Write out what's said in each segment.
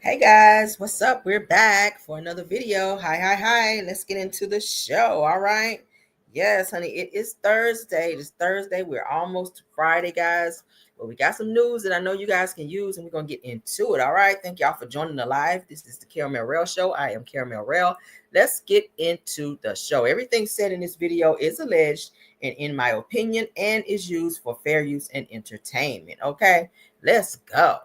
Hey guys, what's up? We're back for another video. Hi. Let's get into the show. All right. Yes, honey, it is Thursday. It's Thursday. We're almost to Friday, guys. But we got some news that I know you guys can use, and we're going to get into it. All right. Thank y'all for joining the live. This is the Caramel Rail Show. I am Caramel Rail. Let's get into the show. Everything said in this video is alleged and in my opinion and is used for fair use and entertainment. Okay. Let's go.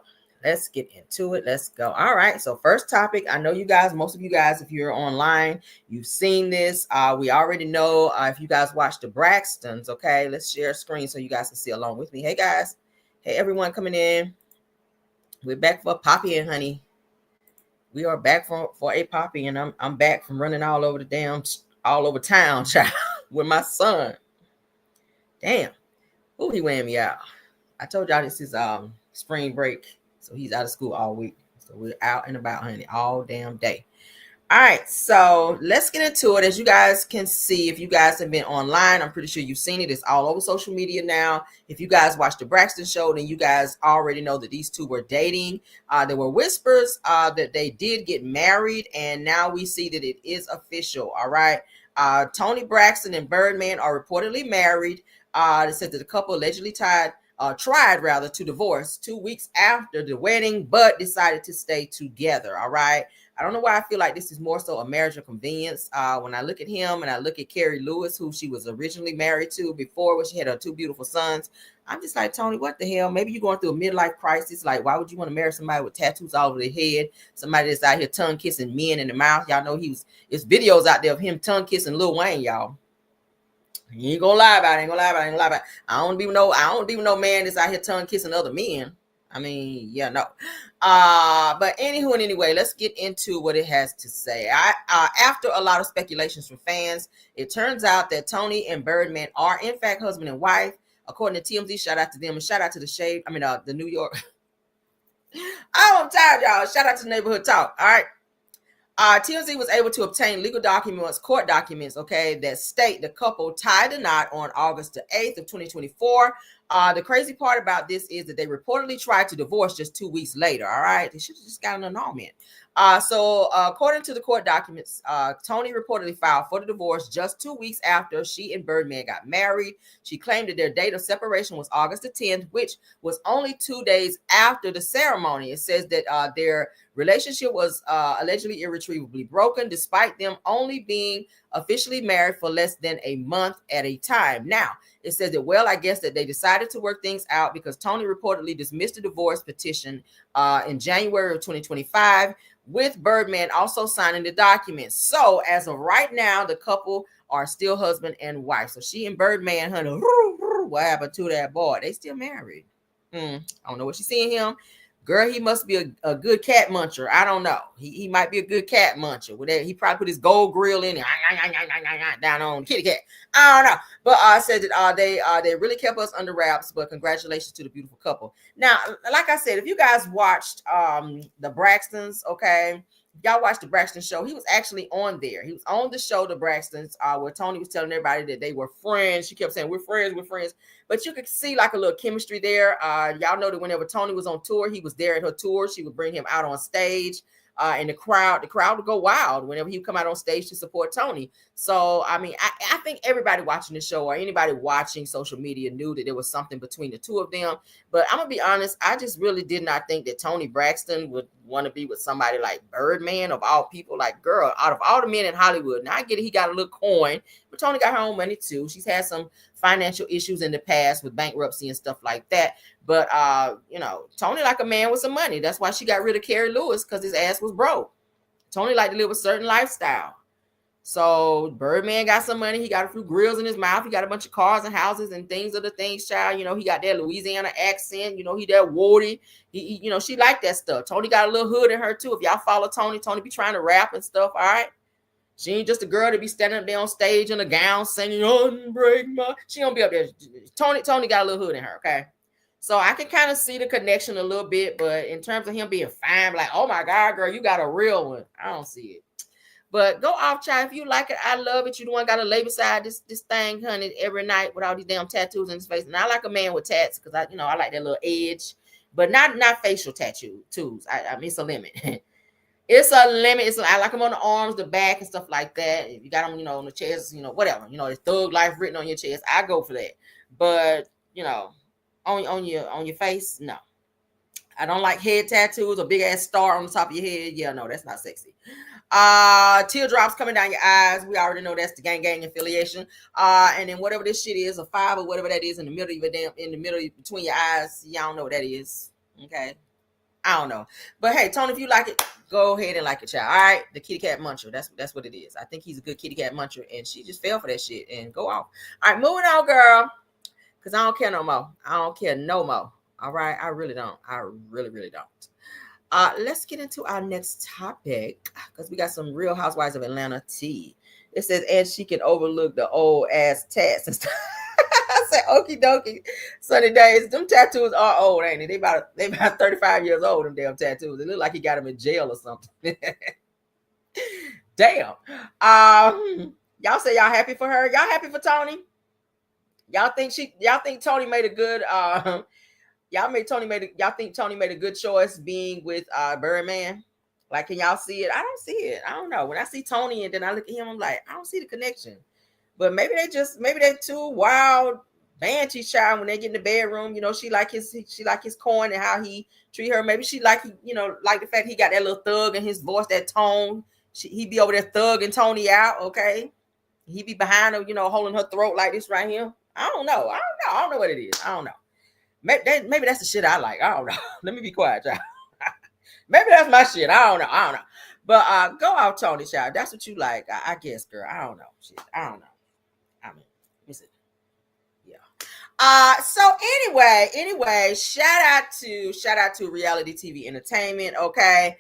Let's get into it. Let's go. All right. So first topic, I know you guys, most of you guys, if you're online, you've seen this. We already know if you guys watch the Braxtons. Okay. Let's share a screen so you guys can see along with me. Hey guys. Hey everyone coming in. We're back for Poppy and Honey. We are back for a Poppy, and I'm back from running all over all over town, child, with my son. Damn. Ooh, he wearing me out. I told y'all this is spring break. So he's out of school all week. So we're out and about, honey, all damn day. All right, so let's get into it. As you guys can see, if you guys have been online, I'm pretty sure you've seen it. It's all over social media now. If you guys watched the Braxton show, then you guys already know that these two were dating. There were whispers that they did get married, and now we see that it is official. All right. Toni Braxton and Birdman are reportedly married. It said that the couple allegedly tried to divorce 2 weeks after the wedding, but decided to stay together. All right. I don't know why I feel like this is more so a marriage of convenience. When I look at him and I look at Carrie Lewis, who she was originally married to before, when she had her two beautiful sons, I'm just like, Toni, what the hell? Maybe you're going through a midlife crisis. Like, why would you want to marry somebody with tattoos all over their head? Somebody that's out here tongue kissing men in the mouth. Y'all know it's videos out there of him tongue kissing Lil Wayne, y'all. You ain't gonna lie about it. I don't even know man that's out here tongue kissing other men. I mean, yeah, no. But anyway, let's get into what it has to say. After a lot of speculations from fans, it turns out that Toni and Birdman are in fact husband and wife. According to TMZ, shout out to them and shout out to the New York. Oh, I'm tired, y'all. Shout out to Neighborhood Talk. All right. TMZ was able to obtain legal documents, court documents, okay, that state the couple tied the knot on August the 8th of 2024. The crazy part about this is that they reportedly tried to divorce just 2 weeks later, all right? They should have just got an annulment. So according to the court documents, Toni reportedly filed for the divorce just 2 weeks after she and Birdman got married. She claimed that their date of separation was August the 10th, which was only 2 days after the ceremony. It says that their relationship was allegedly irretrievably broken, despite them only being officially married for less than a month at a time. Now, it says that, well, I guess that they decided to work things out because Toni reportedly dismissed the divorce petition in January of 2025, with Birdman also signing the documents. So as of right now, the couple are still husband and wife. So she and Birdman, honey, what happened to that boy? They still married. I don't know what she's seeing him. Girl, he must be a good cat muncher. I don't know. He might be a good cat muncher. He probably put his gold grill in it down on kitty cat. I don't know. But I said that they really kept us under wraps. But congratulations to the beautiful couple. Now, like I said, if you guys watched the Braxtons, okay, y'all watched the Braxton show, he was actually on there. He was on the show, the Braxtons, where Toni was telling everybody that they were friends. She kept saying, we're friends. But you could see like a little chemistry there. Y'all know that whenever Toni was on tour, he was there at her tour. She would bring him out on stage. And the crowd would go wild whenever he would come out on stage to support Toni. So, I mean, I think everybody watching the show or anybody watching social media knew that there was something between the two of them. But I'm going to be honest, I just really did not think that Toni Braxton would want to be with somebody like Birdman, of all people. Like, girl, out of all the men in Hollywood, now I get it, he got a little coin, but Toni got her own money too. She's had some financial issues in the past with bankruptcy and stuff like that. But Toni like a man with some money. That's why she got rid of Carrie Lewis, because his ass was broke. Toni like to live a certain lifestyle. So Birdman got some money. He got a few grills in his mouth. He got a bunch of cars and houses and things of the things, child. He got that Louisiana accent. He that warty. He she liked that stuff. Toni got a little hood in her too. If y'all follow Toni be trying to rap and stuff. All right. She ain't just a girl to be standing up there on stage in a gown singing "Unbreak My." She don't be up there. Toni got a little hood in her. Okay. So I can kind of see the connection a little bit, but in terms of him being fine, like, oh my God, girl, you got a real one. I don't see it. But go off, child. If you like it, I love it. You the one got to lay beside this thing, honey, every night with all these damn tattoos in his face. And I like a man with tats because I like that little edge. but not facial tattoos. I mean, it's a limit. It's a limit. I like them on the arms, the back, and stuff like that. If you got them, on the chest, whatever. It's thug life written on your chest. I go for that. But on your face, no. I don't like head tattoos, a big ass star on the top of your head. Yeah, no, that's not sexy. Teardrops coming down your eyes. We already know that's the gang affiliation. And then whatever this shit is, a 5 or whatever that is in the middle of between your eyes. Y'all know what that is. Okay. I don't know. But hey, Toni, if you like it, go ahead and like it, child. All right. The kitty cat muncher. That's what it is. I think he's a good kitty cat muncher, and she just fell for that shit and go off. All right, moving on, girl. Because I don't care no more. I don't care no more. All right. I really don't. I really, really don't. Let's get into our next topic because we got some Real Housewives of Atlanta tea. It says, and she can overlook the old ass tats and stuff. I said, okie dokie. Sunny days. Them tattoos are old, ain't they? They about 35 years old, them damn tattoos. It look like he got them in jail or something. Damn. Y'all say y'all happy for her? Y'all happy for Toni? Y'all think Toni made a good y'all think Toni made a good choice being with Birdman? Like, can y'all see it? I don't see it. I don't know. When I see Toni and then I look at him, I'm like, I don't see the connection. But maybe they're too wild banshee child when they get in the bedroom. She like his coin and how he treat her. Maybe she like the fact he got that little thug in his voice, that tone. He be over there thugging Toni out, okay? He be behind her, holding her throat like this right here. I don't know. I don't know what it is. I don't know. Maybe that's the shit I like. I don't know. Let me be quiet, child. Maybe that's my shit. I don't know. But go out, Toni, child. That's what you like. I guess, girl. I don't know. Shit. I don't know. I mean, is it? Yeah. So anyway, shout out to reality TV entertainment. Okay.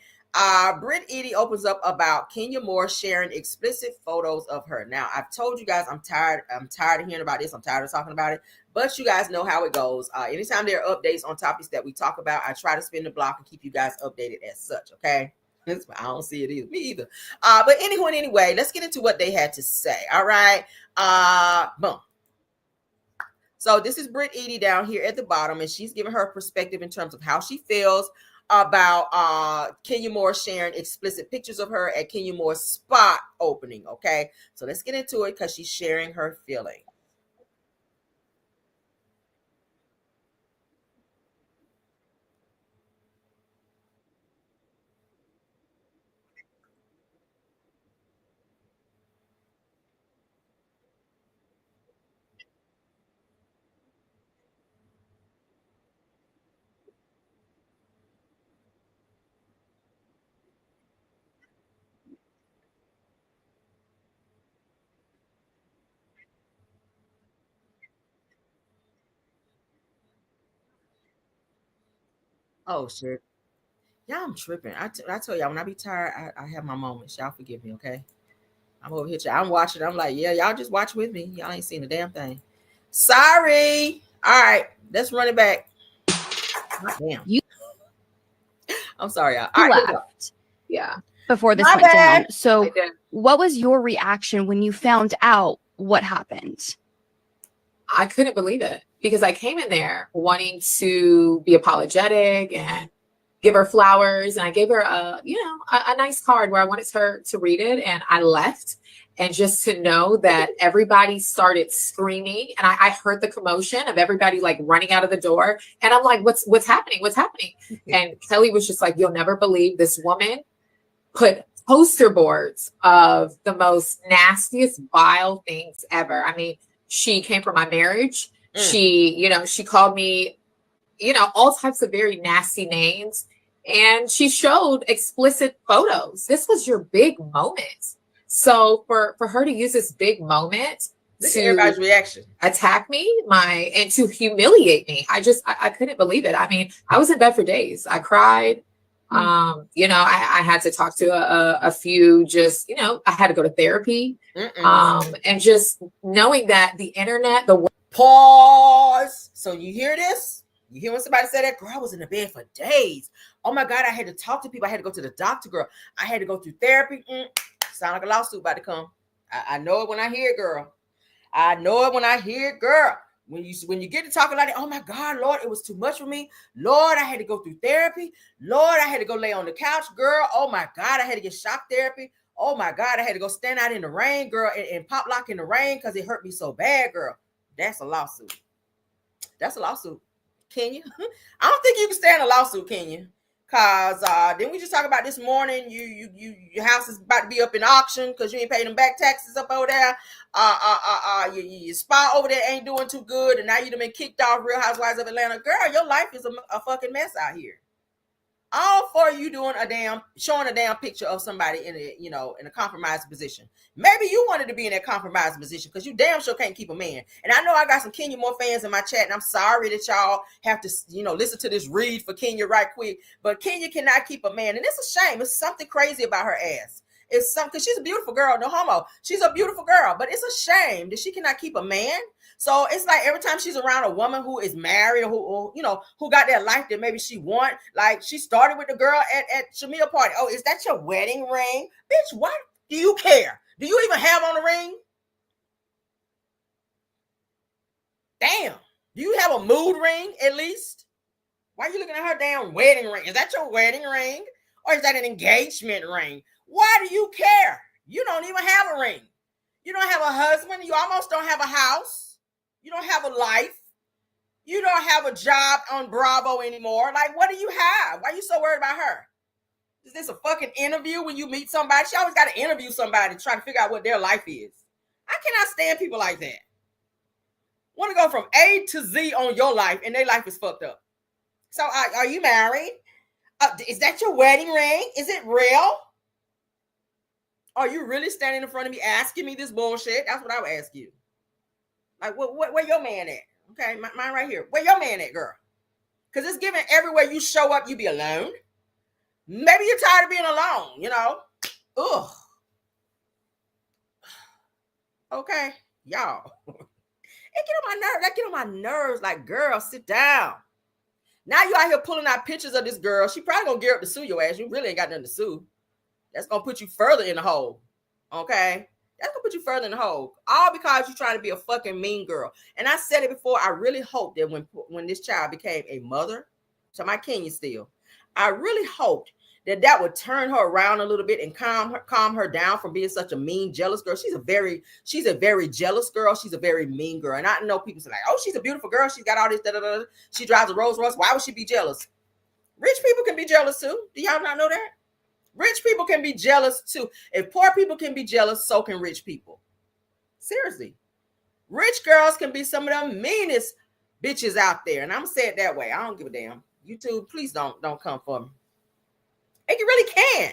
Brittany opens up about Kenya Moore sharing explicit photos of her. Now, I've told you guys I'm tired of hearing about this. I'm tired of talking about it. But you guys know how it goes. Anytime there are updates on topics that we talk about, I try to spin the block and keep you guys updated as such. Okay. I don't see it either. Me either. But anyway, let's get into what they had to say. All right. Boom. So this is Brittany down here at the bottom, and she's giving her perspective in terms of how she feels about Kenya Moore sharing explicit pictures of her at Kenya Moore's spot opening. Okay. So let's get into it because she's sharing her feelings. Oh shit. Yeah, I'm tripping. I tell y'all, when I be tired, I have my moments. Y'all forgive me, okay? I'm over here. I'm watching. I'm like, yeah, y'all just watch with me. Y'all ain't seen a damn thing. Sorry. All right, let's run it back. Damn. I'm sorry, y'all. You left. Yeah. Before this went down. So what was your reaction when you found out what happened? I couldn't believe it because I came in there wanting to be apologetic and give her flowers. And I gave her a nice card where I wanted her to read it. And I left. And just to know that everybody started screaming and I heard the commotion of everybody like running out of the door. And I'm like, what's happening? What's happening? And Kelly was just like, you'll never believe this woman put poster boards of the most nastiest, vile things ever. I mean, she came from my marriage. She called me, all types of very nasty names. And she showed explicit photos. This was your big moment. So for her to use this big moment to everybody's reaction, attack me, and to humiliate me, I couldn't believe it. I mean, I was in bed for days. I cried. I had to talk to a few, I had to go to therapy. And just knowing that the internet, pause. So you hear this? You hear when somebody say that? Girl, I was in the bed for days. Oh my God, I had to talk to people. I had to go to the doctor, girl. I had to go through therapy. Sound like a lawsuit about to come. I know it when I hear it, girl. I know it when I hear it, girl. When you get to talking like that, oh my God, Lord, it was too much for me. Lord, I had to go through therapy. Lord, I had to go lay on the couch, girl. Oh my God, I had to get shock therapy. Oh my God, I had to go stand out in the rain, girl, and pop lock in the rain because it hurt me so bad, girl. That's a lawsuit. That's a lawsuit. Can you? I don't think you can stand a lawsuit, can you? Cause didn't we just talk about this morning? Your house is about to be up in auction because you ain't paying them back taxes up over there. Your spa over there ain't doing too good, and now you done been kicked off Real Housewives of Atlanta. Girl, your life is a fucking mess out here. All for you showing a damn picture of somebody in a compromised position. Maybe you wanted to be in that compromised position because you damn sure can't keep a man. And I know I got some Kenya Moore fans in my chat, and I'm sorry that y'all have to, listen to this read for Kenya right quick. But Kenya cannot keep a man, and it's a shame. It's something crazy about her ass. It's something, because she's a beautiful girl, no homo. She's a beautiful girl, but it's a shame that she cannot keep a man. So it's like every time she's around a woman who is married, or who got that life that maybe she want, like she started with the girl at Shamia party. Oh, is that your wedding ring? Bitch, what do you care? Do you even have on a ring? Damn. Do you have a mood ring at least? Why are you looking at her damn wedding ring? Is that your wedding ring? Or is that an engagement ring? Why do you care? You don't even have a ring. You don't have a husband. You almost don't have a house. You don't have a life. You don't have a job on Bravo anymore. Like, what do you have? Why are you so worried about her? Is this a fucking interview when you meet somebody? She always got to interview somebody to try to figure out what their life is. I cannot stand people like that. Want to go from A to Z on your life, and their life is fucked up. So are you married? Is that your wedding ring? Is it real? Are you really standing in front of me asking me this bullshit? That's what I would ask you. Like, where your man at? Okay, mine right here. Where your man at, girl? Because it's given everywhere you show up, you be alone. Maybe you're tired of being alone, Ugh. Okay, y'all. It get on my nerves. That get on my nerves. Like, girl, sit down. Now you out here pulling out pictures of this girl. She probably gonna gear up to sue your ass. You really ain't got nothing to sue. That's gonna put you further in the hole. Okay? That's gonna put you further in the hole. All because you're trying to be a fucking mean girl. And I said it before. I really hope that when this child became a mother, to my Kenya still, I really hoped that would turn her around a little bit and calm her down from being such a mean, jealous girl. She's a very jealous girl. She's a very mean girl. And I know people say like, oh, she's a beautiful girl. She's got all this, she drives a Rolls Royce. Why would she be jealous? Rich people can be jealous too. Do y'all not know that? Rich people can be jealous too. If poor people can be jealous, so can rich people. Seriously. Rich girls can be some of the meanest bitches out there. And I'm going to say it that way. I don't give a damn. YouTube, please don't come for me. They really can.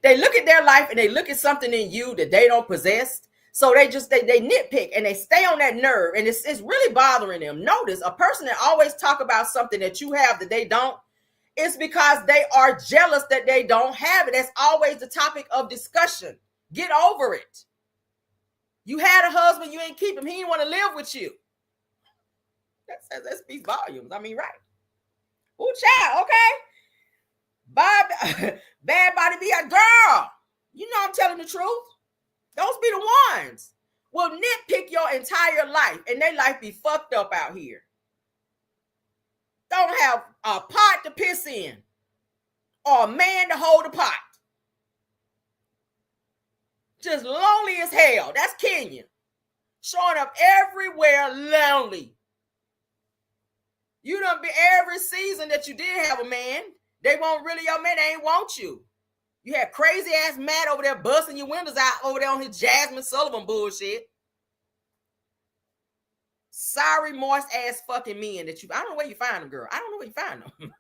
They look at their life and they look at something in you that they don't possess. So they nitpick and they stay on that nerve. And it's really bothering them. Notice a person that always talk about something that you have that they don't, it's because they are jealous that they don't have it. That's always the topic of discussion. Get over it. You had a husband, you ain't keep him. He didn't want to live with you. That speaks volumes. I mean, right. Ooh, child, okay. Bad body be a girl. You know I'm telling the truth. Those be the ones. Will nitpick your entire life and their life be fucked up out here. Don't have a pot to piss in or a man to hold a pot. Just lonely as hell. That's Kenya. Showing up everywhere lonely. You done be every season that you did have a man. They won't really your man. They ain't want you. You had crazy ass Matt over there busting your windows out over there on his Jasmine Sullivan bullshit. Sorry, moist ass fucking men that I don't know where you find them, girl. I don't know where you find them.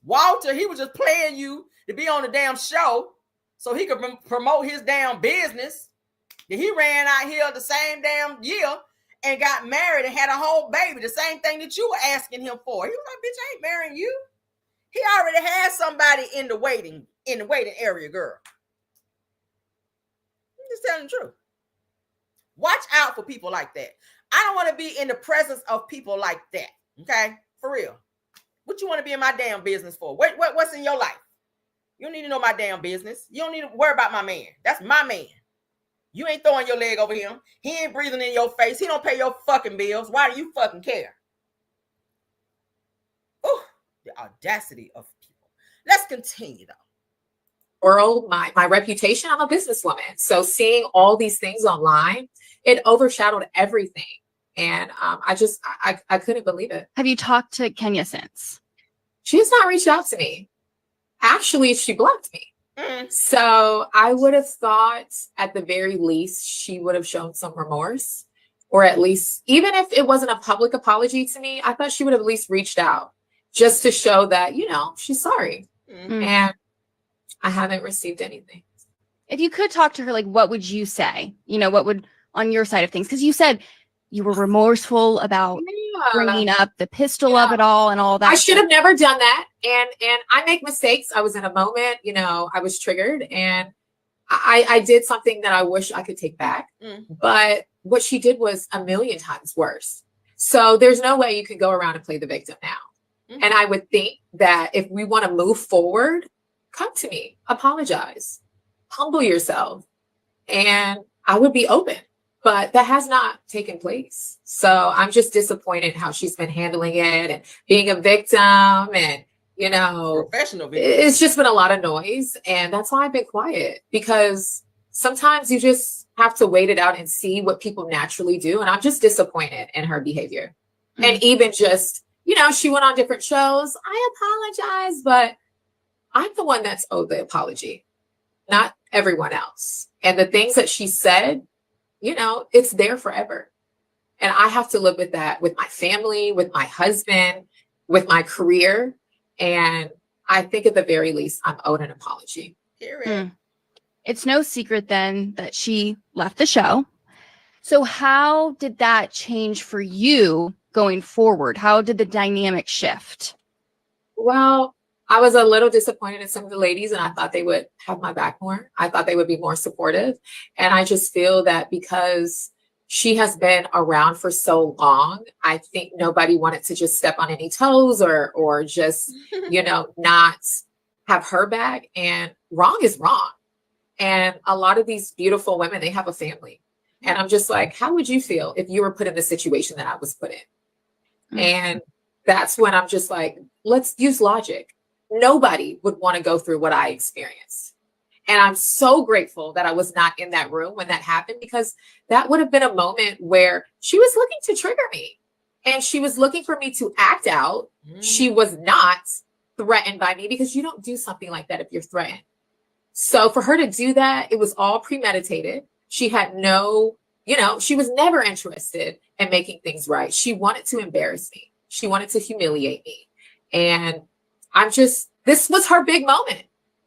Walter, he was just playing you to be on the damn show so he could promote his damn business. That he ran out here the same damn year and got married and had a whole baby. The same thing that you were asking him for. He was like, bitch, I ain't marrying you. He already had somebody in the waiting area, girl. I'm just telling the truth. Watch out for people like that. I don't want to be in the presence of people like that. Okay? For real. What you want to be in my damn business for? What's in your life? You don't need to know my damn business. You don't need to worry about my man. That's my man. You ain't throwing your leg over him. He ain't breathing in your face. He don't pay your fucking bills. Why do you fucking care? Ooh, the audacity of people. Let's continue though. World, my reputation, I'm a businesswoman. So seeing all these things online, it overshadowed everything. And I couldn't believe it. Have you talked to Kenya since? She has not reached out to me. Actually, she blocked me. So I would have thought at the very least she would have shown some remorse, or at least, even if it wasn't a public apology to me, I thought she would have at least reached out just to show that, you know, she's sorry. And I haven't received anything. If you could talk to her, like, what would you say? You know, what would on your side of things? Because you said you were remorseful about bringing up the pistol of it all and all that. I should have never done that. And I make mistakes. I was in a moment, you know, I was triggered and I did something that I wish I could take back. But what she did was a million times worse. So there's no way you can go around and play the victim now. And I would think that if we want to move forward, come to me, apologize, humble yourself, and I would be open. But that has not taken place. So I'm just disappointed how she's been handling it and being a victim and, you know, professional victim. It's just been a lot of noise. And that's why I've been quiet, because sometimes you just have to wait it out and see what people naturally do. And I'm just disappointed in her behavior. And even just, you know, she went on different shows. I apologize, but I'm the one that's owed the apology, not everyone else. And the things that she said, you know, it's there forever. And I have to live with that, with my family, with my husband, with my career. And I think at the very least, I'm owed an apology. It's no secret then that she left the show. So how did that change for you going forward? How did the dynamic shift? Well, I was a little disappointed in some of the ladies, and I thought they would have my back more. I thought they would be more supportive. And I just feel that because she has been around for so long, I think nobody wanted to just step on any toes or just, you know, not have her back. And wrong is wrong. And a lot of these beautiful women, they have a family. And I'm just like, how would you feel if you were put in the situation that I was put in? And that's when I'm just like, let's use logic. Nobody would want to go through what I experienced. And I'm so grateful that I was not in that room when that happened, because that would have been a moment where she was looking to trigger me and she was looking for me to act out. She was not threatened by me, because you don't do something like that if you're threatened. So for her to do that, it was all premeditated. She had no, you know, she was never interested in making things right. She wanted to embarrass me. She wanted to humiliate me. And this was her big moment.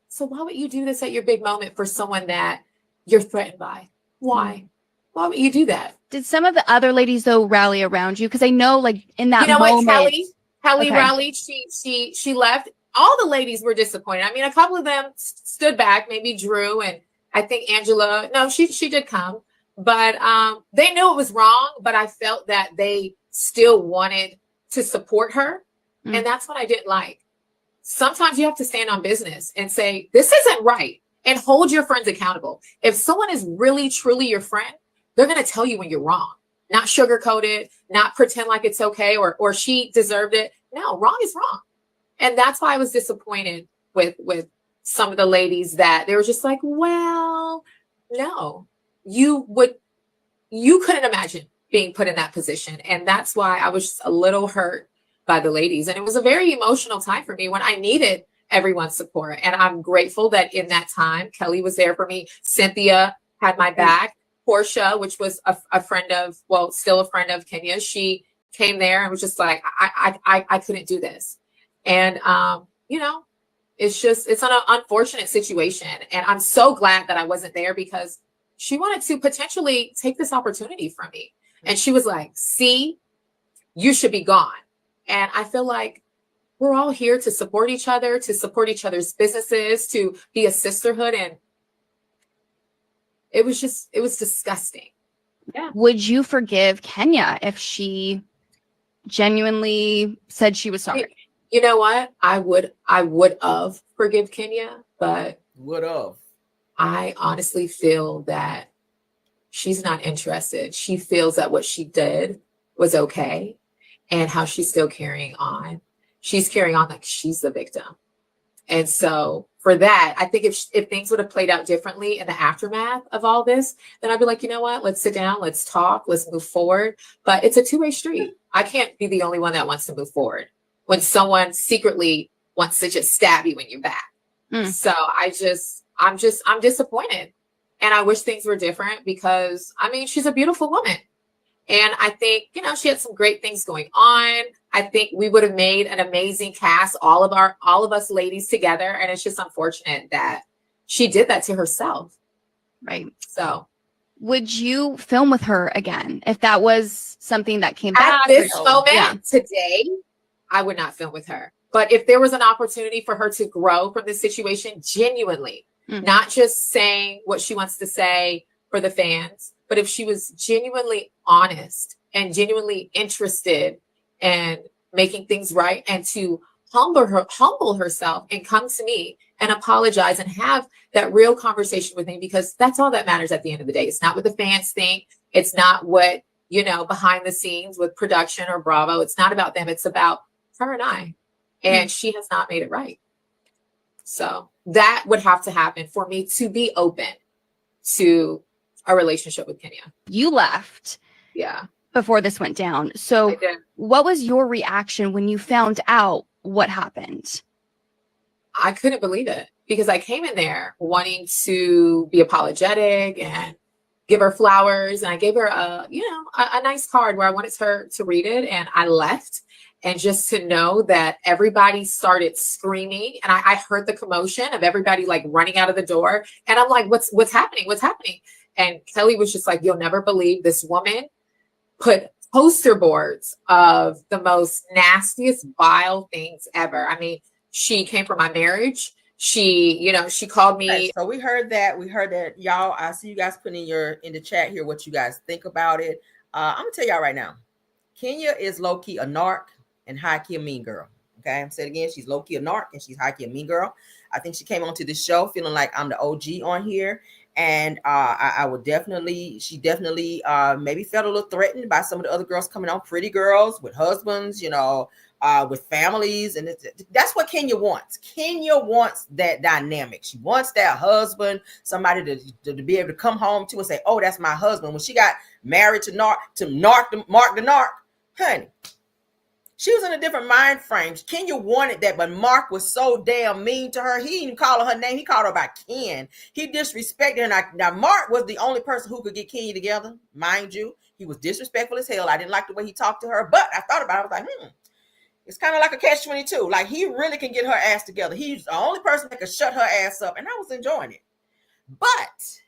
So why would you do this at your big moment for someone that you're threatened by? Why? Why would you do that? Did some of the other ladies though rally around you? Because I know, like, in that moment, Kelly rallied. She left. All the ladies were disappointed. I mean, a couple of them stood back, maybe Drew, and I think Angela. No, she did come, but they knew it was wrong. But I felt that they still wanted to support her, and that's what I didn't like. Sometimes you have to stand on business and say, this isn't right, and hold your friends accountable. If someone is really, truly your friend, they're going to tell you when you're wrong, not sugarcoat it, not pretend like it's okay, or she deserved it. No, wrong is wrong. And that's why I was disappointed with some of the ladies, that they were just like, well, no, you couldn't imagine being put in that position. And that's why I was just a little hurt by the ladies. And it was a very emotional time for me when I needed everyone's support. And I'm grateful that in that time, Kelly was there for me. Cynthia had my back. Porsha, which was a friend of, well, still a friend of Kenya, she came there and was just like, I couldn't do this. And, you know, it's an unfortunate situation. And I'm so glad that I wasn't there, because she wanted to potentially take this opportunity from me. And she was like, see, you should be gone. And I feel like we're all here to support each other, to support each other's businesses, to be a sisterhood. And it was disgusting. Yeah. Would you forgive Kenya if she genuinely said she was sorry? You know what? I would have forgive Kenya, but would have. I honestly feel that she's not interested. She feels that what she did was okay, and how she's still carrying on. She's carrying on like she's the victim. And so for that, I think if things would have played out differently in the aftermath of all this, then I'd be like, you know what? Let's sit down, let's talk, let's move forward. But it's a two-way street. I can't be the only one that wants to move forward when someone secretly wants to just stab you in your back. So I'm disappointed. And I wish things were different because, I mean, she's a beautiful woman. And I think, you know, she had some great things going on. I think we would have made an amazing cast, all of us ladies together. And it's just unfortunate that she did that to herself. Right. So would you film with her again if that was something that came back? At this moment today, I would not film with her. But if there was an opportunity for her to grow from this situation genuinely, not just saying what she wants to say for the fans, but if she was genuinely honest and genuinely interested in making things right, and to humble herself and come to me and apologize and have that real conversation with me, because that's all that matters at the end of the day. It's not what the fans think. It's not what, you know, behind the scenes with production or Bravo. It's not about them. It's about her and I. And she has not made it right. So that would have to happen for me to be open to a relationship with Kenya. You left. Yeah. Before this went down. So what was your reaction when you found out what happened? I couldn't believe it, because I came in there wanting to be apologetic and give her flowers. And I gave her a nice card where I wanted her to read it. And I left. And just to know that everybody started screaming, and I heard the commotion of everybody like running out of the door. And I'm like, what's happening? What's happening? And Kelly was just like, you'll never believe this woman put poster boards of the most nastiest, vile things ever. I mean, she came for my marriage. She called me. Okay, so we heard that. Y'all, I see you guys putting in the chat here what you guys think about it. I'm gonna tell y'all right now, Kenya is low-key a narc and high-key a mean girl. Okay, I'm saying it again, she's low-key a narc and she's high-key a mean girl. I think she came onto this show feeling like I'm the OG on here. And she definitely maybe felt a little threatened by some of the other girls coming on, pretty girls with husbands, with families. And that's what Kenya wants. Kenya wants that dynamic. She wants that husband, somebody to be able to come home to and say, oh, that's my husband. When she got married to Mark the Narc, honey, she was in a different mind frame. Kenya wanted that, but Mark was so damn mean to her. He didn't even call her name. He called her by Ken. He disrespected her. Now, Mark was the only person who could get Kenya together, mind you. He was disrespectful as hell. I didn't like the way he talked to her, but I thought about it. I was like, it's kind of like a catch-22. Like, he really can get her ass together. He's the only person that could shut her ass up, and I was enjoying it. But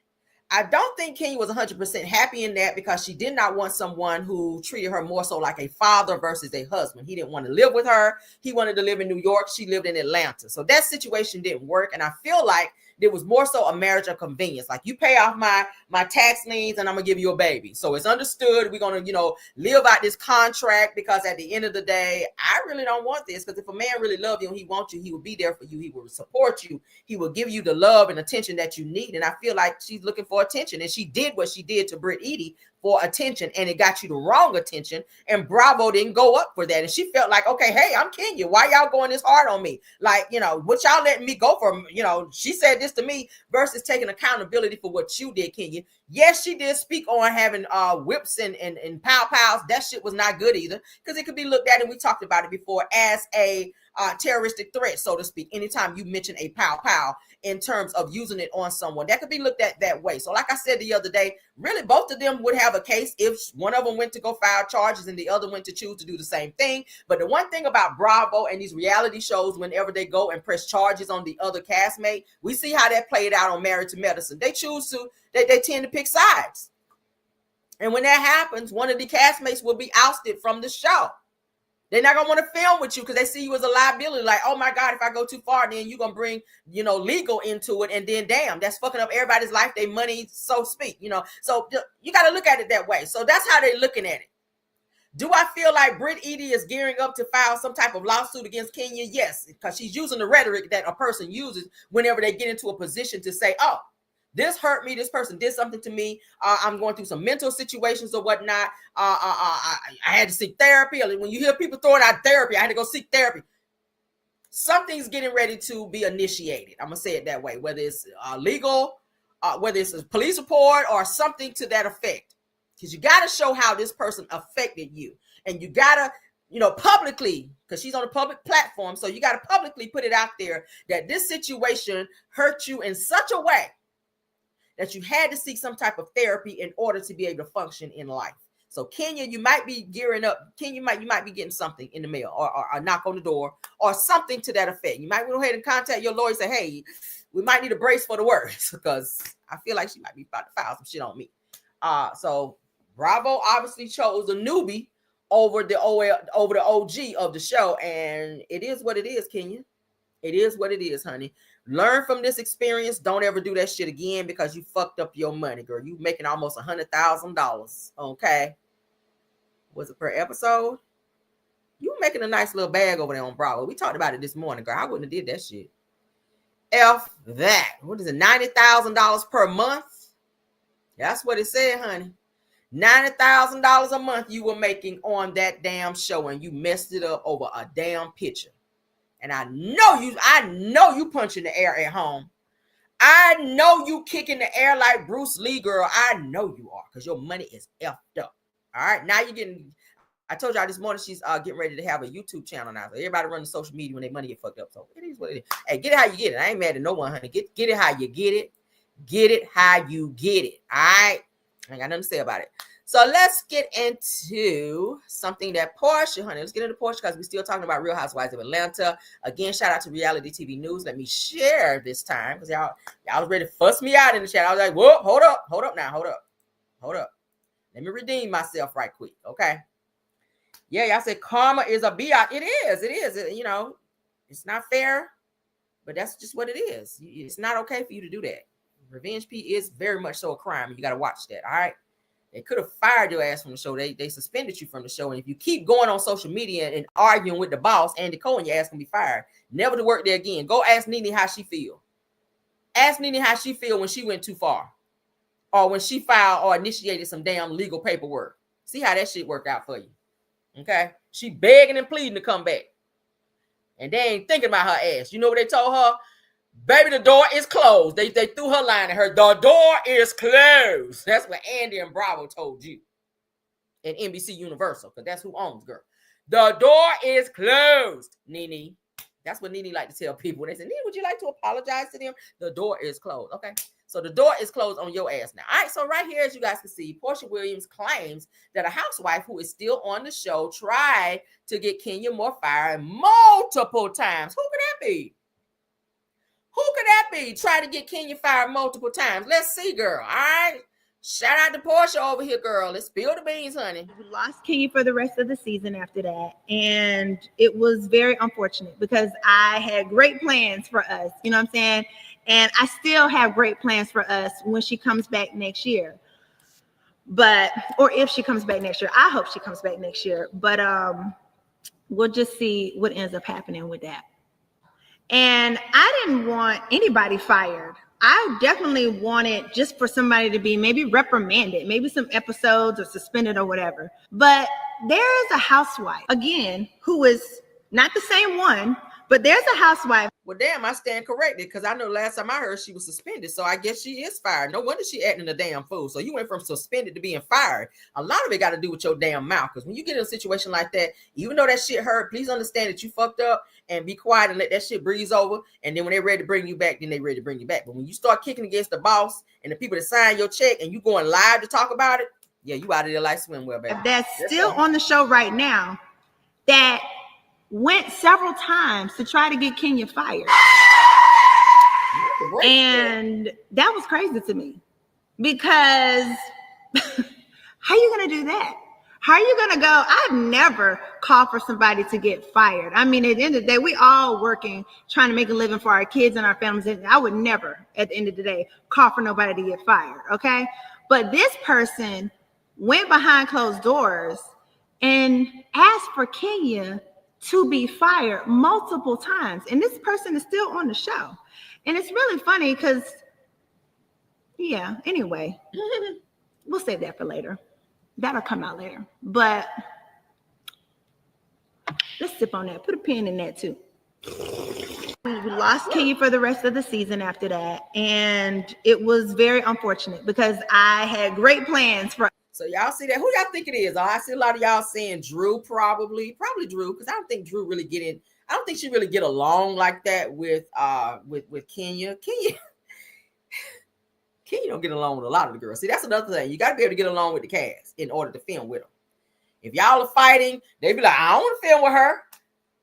I don't think Kenya was 100% happy in that, because she did not want someone who treated her more so like a father versus a husband. He didn't want to live with her. He wanted to live in New York. She lived in Atlanta. So that situation didn't work. And I feel like there was more so a marriage of convenience. Like, you pay off my tax liens and I'm going to give you a baby. So it's understood. We're going to, live out this contract, because at the end of the day, I really don't want this. Because if a man really loves you and he wants you, he will be there for you. He will support you. He will give you the love and attention that you need. And I feel like she's looking for attention. And she did what she did to Brittany for attention, and it got you the wrong attention, and Bravo didn't go up for that. And she felt like, okay, hey, I'm Kenya, why y'all going this hard on me? Like, what y'all letting me go for? She said this to me, versus taking accountability for what you did, Kenya. Yes, she did speak on having whips and pow-pows. That shit was not good either, because it could be looked at, and we talked about it before, as a terroristic threat, so to speak. Anytime you mention a pow-pow in terms of using it on someone, that could be looked at that way. So like I said the other day, really both of them would have a case if one of them went to go file charges and the other went to choose to do the same thing. But the one thing about Bravo and these reality shows, whenever they go and press charges on the other castmate, we see how that played out on Married to Medicine. They tend to pick sides. And when that happens, one of the castmates will be ousted from the show. They're not gonna want to film with you because they see you as a liability. Like, oh my God, if I go too far, then you're gonna bring, legal into it, and then damn, that's fucking up everybody's life, their money, so to speak. So you got to look at it that way. So that's how they're looking at it. Do I feel like Brittany is gearing up to file some type of lawsuit against Kenya? Yes, because she's using the rhetoric that a person uses whenever they get into a position to say, oh, this hurt me. This person did something to me. I'm going through some mental situations or whatnot. I had to seek therapy. When you hear people throwing out therapy, I had to go seek therapy. Something's getting ready to be initiated. I'm going to say it that way, whether it's legal, whether it's a police report or something to that effect. Because you got to show how this person affected you. And you got to, publicly, because she's on a public platform, so you got to publicly put it out there that this situation hurt you in such a way that you had to seek some type of therapy in order to be able to function in life. So Kenya, you might be gearing up. Kenya, you might be getting something in the mail or a knock on the door or something to that effect. You might go ahead and contact your lawyer and say, hey, we might need a brace for the words, because I feel like she might be about to file some shit on me. So Bravo obviously chose a newbie over the OG of the show, and it is what it is, Kenya. It is what it is, honey. Learn from this experience. Don't ever do that shit again, because you fucked up your money, girl. You making almost $100,000. Okay. Was it per episode? You making a nice little bag over there on Bravo. We talked about it this morning, girl. I wouldn't have did that shit. F that. What is it? $90,000 per month? That's what it said, honey. $90,000 a month you were making on that damn show, and you messed it up over a damn picture. And I know you punch in the air at home. I know you kick in the air like Bruce Lee, girl. I know you are, because your money is effed up. All right, now you're getting. I told y'all this morning she's getting ready to have a YouTube channel now. So everybody running social media when their money get fucked up. So it is what it is. Hey, get it how you get it. I ain't mad at no one, honey. Get it how you get it. Get it how you get it. All right. I ain't got nothing to say about it. So let's get into something that Porsha, honey. Let's get into Porsha, because we're still talking about Real Housewives of Atlanta. Again, shout out to Reality TV News. Let me share this time, because y'all was ready to fuss me out in the chat. I was like, whoa, hold up now, hold up. Let me redeem myself right quick, okay? Yeah, y'all said karma is a biatch. It is. It's not fair, but that's just what it is. It's not okay for you to do that. Revenge P is very much so a crime, and you got to watch that, all right? They could have fired your ass from the show. They suspended you from the show. And if you keep going on social media and arguing with the boss, Andy Cohen, your ass can be fired. Never to work there again. Go ask Nene how she feel. Ask Nene how she feel when she went too far, or when she filed or initiated some damn legal paperwork. See how that shit worked out for you. Okay? She begging and pleading to come back. And they ain't thinking about her ass. You know what they told her? Baby, the door is closed. They threw her line at her. The door is closed. That's what Andy and Bravo told you. And NBC Universal, because that's who owns, girl. The door is closed, Nene. That's what Nene like to tell people. They say, Nene, would you like to apologize to them? The door is closed. Okay. So the door is closed on your ass now. All right. So right here, as you guys can see, Porsha Williams claims that a housewife who is still on the show tried to get Kenya Moore fired multiple times. Who could that be? Who could that be? Try to get Kenya fired multiple times. Let's see, girl. All right. Shout out to Porsha over here, girl. Let's spill the beans, honey. We lost Kenya for the rest of the season after that. And it was very unfortunate, because I had great plans for us. You know what I'm saying? And I still have great plans for us when she comes back next year. Or if she comes back next year. I hope she comes back next year. But we'll just see what ends up happening with that. And I didn't want anybody fired. I definitely wanted just for somebody to be maybe reprimanded, maybe some episodes or suspended or whatever. But there is a housewife, again, who is not the same one, but there's a housewife. Well, damn, I stand corrected, because I know last time I heard she was suspended. So I guess she is fired. No wonder she acting a damn fool. So you went from suspended to being fired. A lot of it got to do with your damn mouth. Because when you get in a situation like that, even though that shit hurt, please understand that you fucked up and be quiet and let that shit breeze over. And then when they're ready to bring you back, then they're ready to bring you back. But when you start kicking against the boss and the people that sign your check and you going live to talk about it, yeah, you out of there like swimwear, baby. That's still on the show right now that went several times to try to get Kenya fired. And that was crazy to me, because how are you going to do that? How are you going to go? I've never called for somebody to get fired. I mean, at the end of the day, we all working, trying to make a living for our kids and our families. And I would never, at the end of the day, call for nobody to get fired. Okay. But this person went behind closed doors and asked for Kenya to be fired multiple times. And this person is still on the show. And it's really funny, because Yeah. Anyway, we'll save that for later. That'll come out later. But let's sip on that. Put a pin in that too. We lost Kenya for the rest of the season after that. And it was very unfortunate because I had great plans for. So y'all see that? Who y'all think it is? Oh, I see a lot of y'all saying Drew, probably Drew, because I don't think Drew really I don't think she really get along like that with Kenya. Kenya don't get along with a lot of the girls. See, that's another thing. You got to be able to get along with the cast in order to film with them. If y'all are fighting, they be like, I don't want to film with her.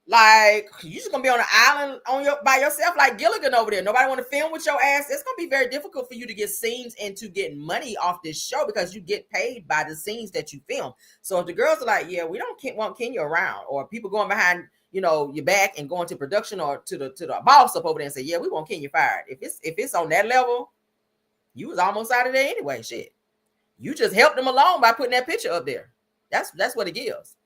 Like, you just gonna be on an island by yourself, like Gilligan over there. Nobody want to film with your ass. It's gonna be very difficult for you to get scenes and to get money off this show because you get paid by the scenes that you film. So if the girls are like, yeah, we don't want Kenya around, or people going behind, your back and going to production or to the boss up over there and say, yeah, we want Kenya fired. If it's on that level, you was almost out of there anyway. Shit, you just helped them along by putting that picture up there. That's what it gives.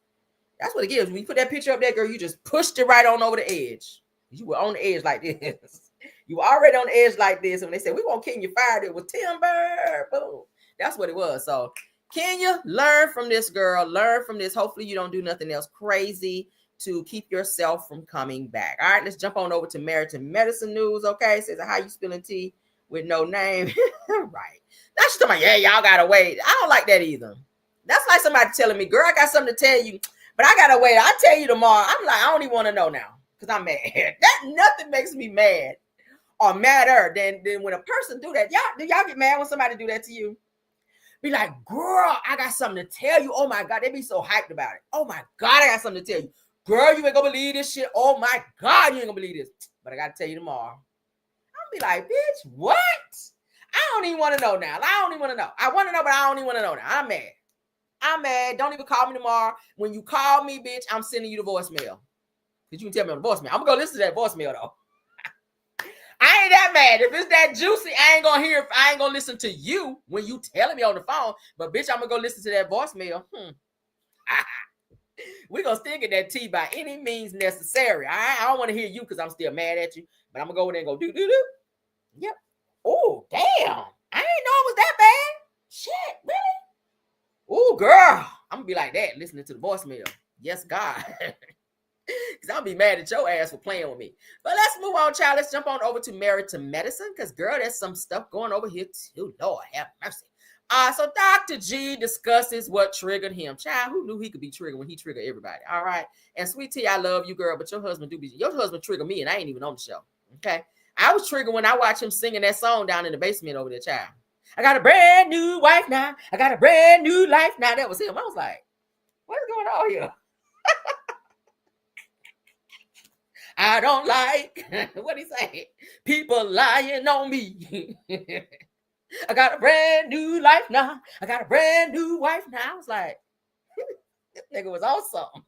That's what it gives. When you put that picture up there, girl, you just pushed it right on over the edge. You were on the edge like this. You were already on the edge like this. And when they said, we want Kenya fired, it was timber. Boom. That's what it was. So Kenya, learn from this girl. Learn from this. Hopefully you don't do nothing else crazy to keep yourself from coming back. All right, let's jump on over to Married to Medicine news. Okay, says, how you spilling tea with no name? Right. Now she's talking about, yeah, y'all gotta wait. I don't like that either. That's like somebody telling me, girl, I got something to tell you, but I gotta wait. I'll tell you tomorrow. I'm like, I don't even want to know now because I'm mad. That nothing makes me mad or madder than when a person do that. Do y'all get mad when somebody do that to you? Be like, girl, I got something to tell you. Oh my God, they be so hyped about it. Oh my God, I got something to tell you. Girl, you ain't gonna believe this shit. Oh my God, you ain't gonna believe this. But I gotta tell you tomorrow. I'll be like, bitch, what? I don't even want to know now. I don't even want to know. I want to know, but I don't even want to know now. I'm mad. I'm mad. Don't even call me tomorrow. When you call me, bitch, I'm sending you the voicemail. Because you can tell me on the voicemail. I'm going to go listen to that voicemail, though. I ain't that mad. If it's that juicy, I ain't going to hear. I ain't going to listen to you when you telling me on the phone. But, bitch, I'm going to go listen to that voicemail. We're going to still get that tea by any means necessary. I don't want to hear you because I'm still mad at you. But I'm going to go over there and go do. Yep. Oh, damn. I didn't know it was that bad. Shit, really? Oh, girl, I'm going to be like that, listening to the voicemail. Yes, God. Because I'll be mad at your ass for playing with me. But let's move on, child. Let's jump on over to Married to Medicine. Because, girl, there's some stuff going over here, too. Lord, have mercy. So Dr. G discusses what triggered him. Child, who knew he could be triggered when he triggered everybody? All right. And Sweet Tea, I love you, girl, but your husband triggered me, and I ain't even on the show. Okay. I was triggered when I watched him singing that song down in the basement over there, child. I got a brand new wife now. I got a brand new life now. That was him. I was like, what is going on here? I don't like, what he say? People lying on me. I got a brand new life now. I got a brand new wife now. I was like, this nigga was awesome.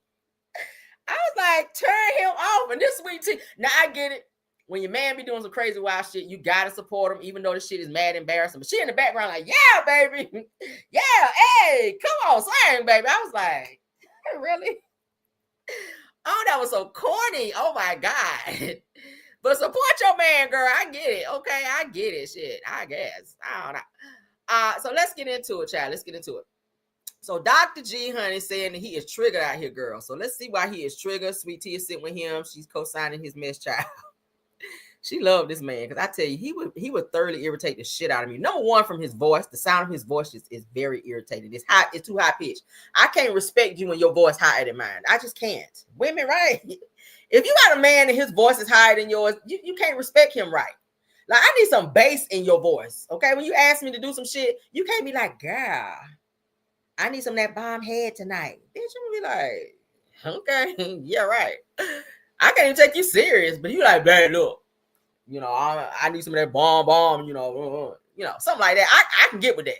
I was like, turn him off. And this Sweet Tea. Now I get it. When your man be doing some crazy wild shit, you gotta support him, even though the shit is mad embarrassing. But she in the background like, yeah, baby. Yeah, hey, come on, sing, baby. I was like, really? Oh, that was so corny. Oh my God. But support your man, girl. I get it. Okay, I get it. Shit, I guess. I don't know. So let's get into it, child. Let's get into it. So Dr. G, honey, saying that he is triggered out here, girl. So let's see why he is triggered. Sweet Tea is sitting with him. She's co-signing his mess, child. She loved this man because I tell you, he would thoroughly irritate the shit out of me. Number one, from his voice, the sound of his voice is very irritating. It's high, it's too high pitched. I can't respect you when your voice higher than mine. I just can't. Women, right? If you got a man and his voice is higher than yours, you can't respect him right. Like, I need some bass in your voice. Okay, when you ask me to do some shit, you can't be like, girl, I need some of that bomb head tonight. Bitch, you be like, okay, yeah, right. I can't even take you serious, but you like, babe, look. I need some of that bomb, something like that. I can get with that.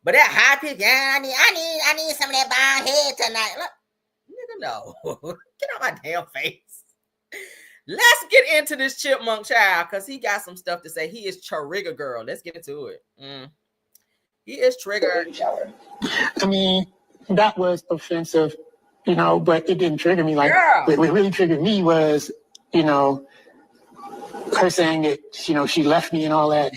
But that high pitch, yeah, I need some of that bomb head tonight. Look, nigga, no. Get out my damn face. Let's get into this chipmunk child because he got some stuff to say. He is trigger girl. Let's get into it. He is triggered. I mean, that was offensive, but it didn't trigger me. Like, what really triggered me was, her saying that, she left me and all that,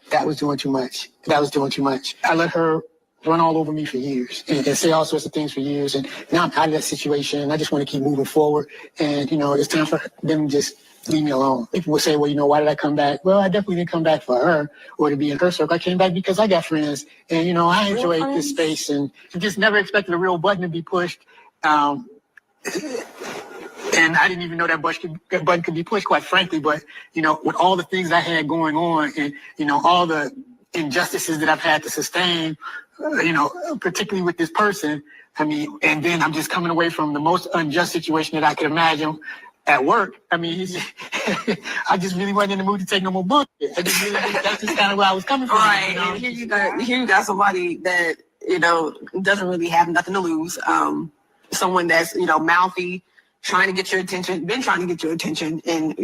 that was doing too much. That was doing too much. I let her run all over me for years and say all sorts of things for years. And now I'm out of that situation. I just want to keep moving forward. And, it's time for them to just leave me alone. People will say, well, why did I come back? Well, I definitely didn't come back for her or to be in her circle. I came back because I got friends. And, I enjoyed this space and just never expected a real button to be pushed. And I didn't even know that button could be pushed, quite frankly. But, with all the things I had going on and, all the injustices that I've had to sustain, particularly with this person, and then I'm just coming away from the most unjust situation that I could imagine at work. I just really wasn't in the mood to take no more bullshit. That's just kind of where I was coming from. Right. And here you got somebody that, doesn't really have nothing to lose. Someone that's, mouthy, trying to get your attention, been trying to get your attention, and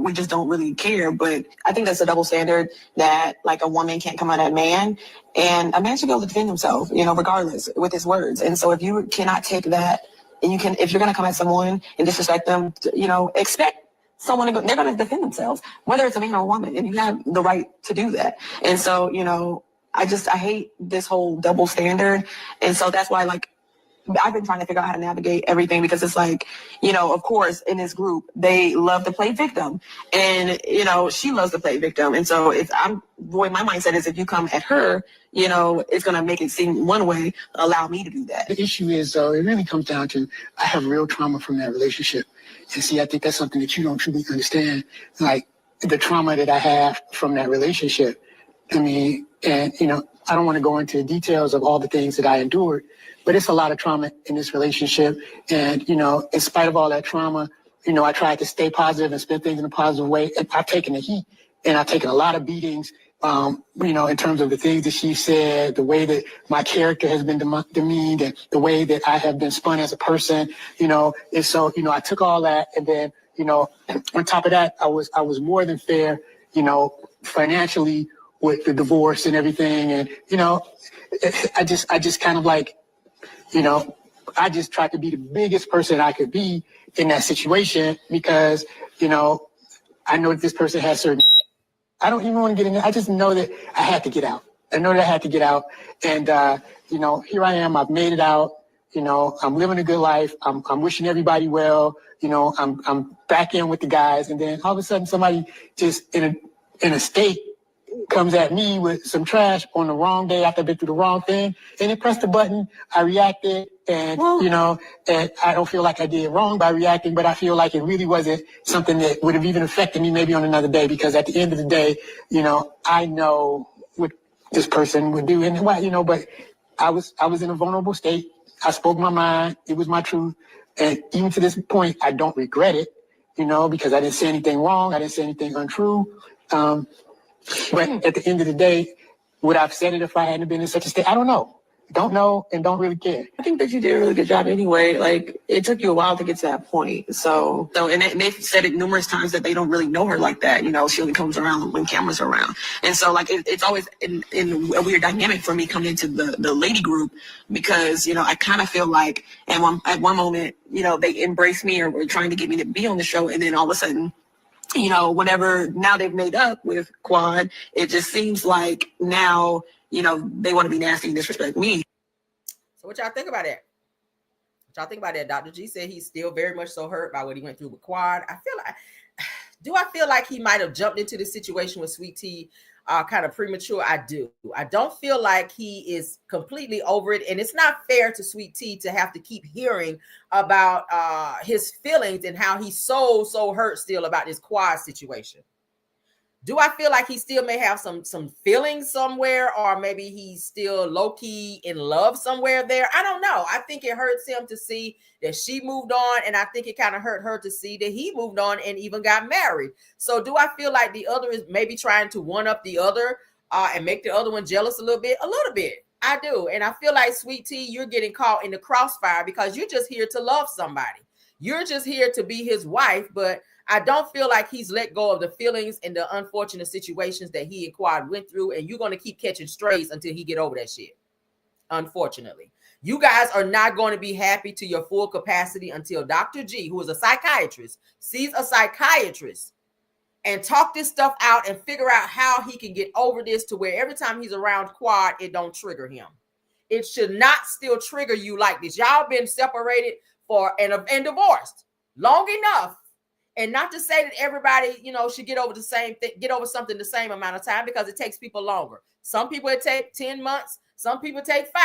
we just don't really care. But I think that's a double standard that like a woman can't come at a man, and a man should be able to defend himself, regardless with his words. And so if you cannot take that, and if you're going to come at someone and disrespect them, expect someone they're going to defend themselves, whether it's a man or a woman, and you have the right to do that. And so I hate this whole double standard, and so that's why I've been trying to figure out how to navigate everything, because it's of course, in this group, they love to play victim, and, she loves to play victim. And so my mindset is if you come at her, it's going to make it seem one way, allow me to do that. The issue is, though, it really comes down to, I have real trauma from that relationship. And see, I think that's something that you don't truly understand, like the trauma that I have from that relationship. And, I don't want to go into details of all the things that I endured, but it's a lot of trauma in this relationship. And, in spite of all that trauma, I tried to stay positive and spin things in a positive way. And I've taken the heat, and I've taken a lot of beatings, in terms of the things that she said, the way that my character has been demeaned, and the way that I have been spun as a person, and so, I took all that. And then, on top of that, I was more than fair, financially with the divorce and everything. And, I just kind of I just tried to be the biggest person I could be in that situation, because, I know that this person has certain, I don't even want to get in there. I just know that I had to get out. I know that I had to get out. And, here I am. I've made it out. I'm living a good life. I'm wishing everybody well. I'm back in with the guys. And then all of a sudden somebody just in a state comes at me with some trash on the wrong day after I've been through the wrong thing, and it pressed the button. I reacted, and and I don't feel like I did wrong by reacting, but I feel like it really wasn't something that would have even affected me maybe on another day, because at the end of the day, I know what this person would do, and but I was in a vulnerable state. I spoke my mind. It was my truth, and even to this point, I don't regret it, because I didn't say anything wrong. I didn't say anything untrue. But at the end of the day, would I have said it if I hadn't been in such a state? I don't know. Don't know, and don't really care. I think that you did a really good job anyway. It took you a while to get to that point. So and they've said it numerous times that they don't really know her like that. She only comes around when cameras are around. And so it's always in a weird dynamic for me coming into the lady group, because, I kind of feel like at one moment, they embrace me or were trying to get me to be on the show. And then all of a sudden, whenever now they've made up with Quad, it just seems like now, they want to be nasty and disrespect me. So what y'all think about that? Dr. G said he's still very much so hurt by what he went through with Quad. Do I feel like he might have jumped into the situation with Sweet Tea kind of premature? I do. I don't feel like he is completely over it. And it's not fair to Sweet Tea to have to keep hearing about his feelings and how he's so hurt still about this Quad situation. Do I feel like he still may have some feelings somewhere, or maybe he's still low-key in love somewhere there? I don't know. I think it hurts him to see that she moved on, and I think it kind of hurt her to see that he moved on and even got married. So do I feel like the other is maybe trying to one-up the other and make the other one jealous a little bit? A little bit. I do. And I feel like, Sweet Tea, you're getting caught in the crossfire because you're just here to love somebody. You're just here to be his wife, but I don't feel like he's let go of the feelings and the unfortunate situations that he and Quad went through, and you're going to keep catching strays until he get over that shit. Unfortunately, you guys are not going to be happy to your full capacity until Dr. G, who is a psychiatrist, sees a psychiatrist and talk this stuff out and figure out how he can get over this to where every time he's around Quad, it don't trigger him. It should not still trigger you like this. Y'all been separated and divorced long enough. And not to say that everybody, should get over the same thing, get over something the same amount of time, because it takes people longer. Some people it take 10 months. Some people take 5.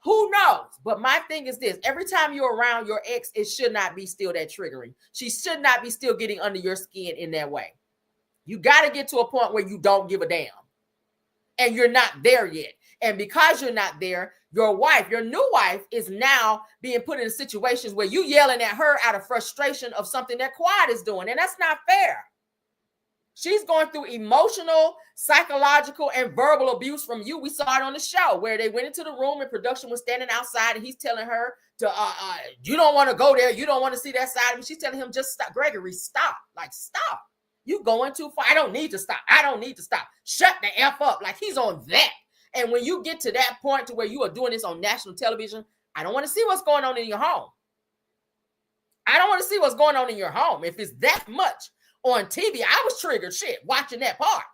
Who knows? But my thing is this: every time you're around your ex, it should not be still that triggering. She should not be still getting under your skin in that way. You got to get to a point where you don't give a damn. And you're not there yet. And because you're not there, your new wife, is now being put in situations where you yelling at her out of frustration of something that Quad is doing. And that's not fair. She's going through emotional, psychological, and verbal abuse from you. We saw it on the show where they went into the room and production was standing outside and he's telling her to, you don't want to go there. You don't want to see that side of me. She's telling him, just stop. Gregory, stop. Like, stop. You going too far. I don't need to stop. I don't need to stop. Shut the F up. Like, he's on that. And when you get to that point to where you are doing this on national television, I don't want to see what's going on in your home. I don't want to see what's going on in your home. If it's that much on TV, I was triggered watching that part.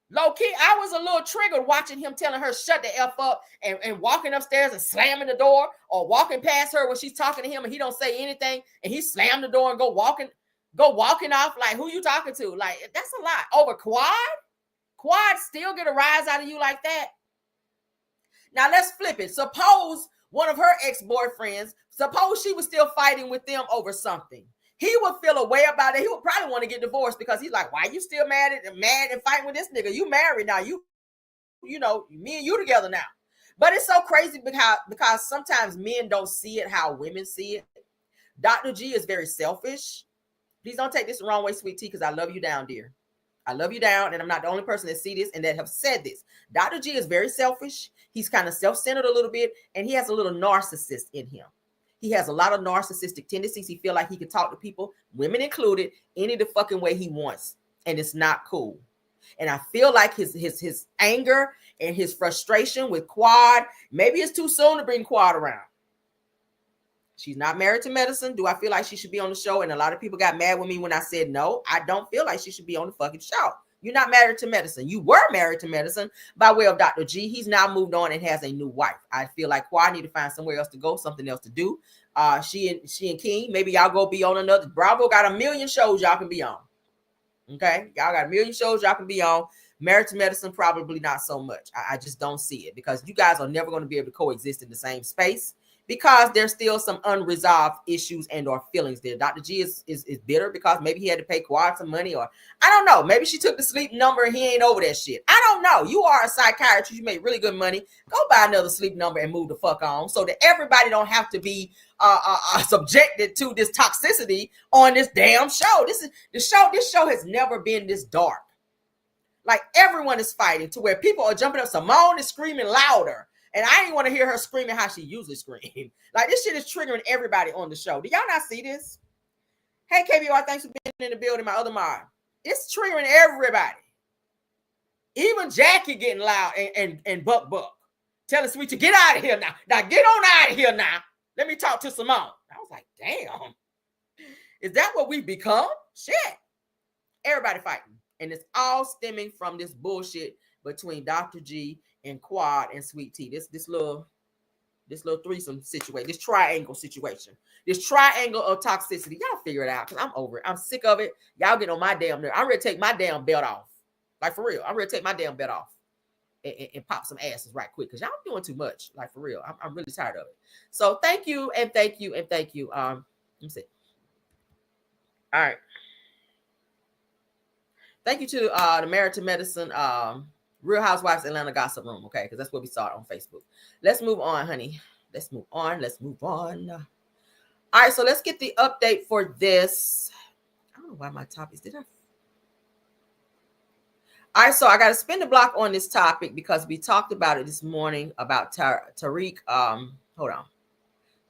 Low key, I was a little triggered watching him telling her shut the F up and walking upstairs and slamming the door, or walking past her when she's talking to him and he don't say anything and he slammed the door and go walking off. Like, who you talking to? Like, that's a lot. Over Quad? Quad still get a rise out of you like that? Now let's flip it. Suppose one of her ex-boyfriends, suppose she was still fighting with them over something. He would feel a way about it. He would probably want to get divorced because he's like, why you still mad and fighting with this nigga? You married now. Me and you together now. But it's so crazy because sometimes men don't see it how women see it. Dr. G is very selfish. Please don't take this the wrong way, sweet tea, because I love you down, dear. I love you down, and I'm not the only person that see this and that have said this. Dr. G is very selfish. He's kind of self-centered a little bit, and he has a little narcissist in him. He has a lot of narcissistic tendencies. He feel like he can talk to people, women included, any the fucking way he wants, and it's not cool. And I feel like his anger and his frustration with Quad, maybe it's too soon to bring Quad around. She's not married to medicine. Do I feel like she should be on the show? And a lot of people got mad with me when I said no. I don't feel like she should be on the fucking show. You're not married to medicine. You were married to medicine by way of Dr. G. He's now moved on and has a new wife. I feel like Quad need to find somewhere else to go, something else to do. She and King, maybe y'all go be on another. Bravo got 1 million shows y'all can be on. Okay, y'all got 1 million shows y'all can be on. Married to medicine, probably not so much. I just don't see it, because you guys are never going to be able to coexist in the same space, because there's still some unresolved issues and or feelings there. Dr. G is bitter because maybe he had to pay Quad some money, or I don't know. Maybe she took the sleep number and he ain't over that shit. I don't know. You are a psychiatrist. You make really good money. Go buy another sleep number and move the fuck on, so that everybody don't have to be subjected to this toxicity on this damn show. This show has never been this dark. Like, everyone is fighting to where people are jumping up. Simone is screaming louder. And I didn't want to hear her screaming how she usually screams. Like, this shit is triggering everybody on the show. Do y'all not see this? Hey, KBR, thanks for being in the building, my other mom. It's triggering everybody. Even Jackie getting loud and buck. Telling Sweet to get out of here now. Now, get on out of here now. Let me talk to Simone. I was like, damn. Is that what we've become? Shit. Everybody fighting. And it's all stemming from this bullshit between Dr. G and Quad and Sweet Tea. This little threesome situation, this triangle situation, this triangle of toxicity. Y'all figure it out, because I'm over it. I'm sick of it. Y'all get on my damn nerve. I'm ready to take my damn belt off. Like, for real. I'm ready to take my damn belt off and pop some asses right quick, because y'all doing too much. Like, for real. I'm really tired of it. So thank you and thank you and thank you. Let me see. All right. Thank you to the Married to Medicine Real Housewives Atlanta Gossip Room, okay? Because that's what we saw on Facebook. Let's move on, honey. Let's move on. All right, so let's get the update for this. I don't know why my topics did I. All right, so I got to spin the block on this topic because we talked about it this morning about Tyreek.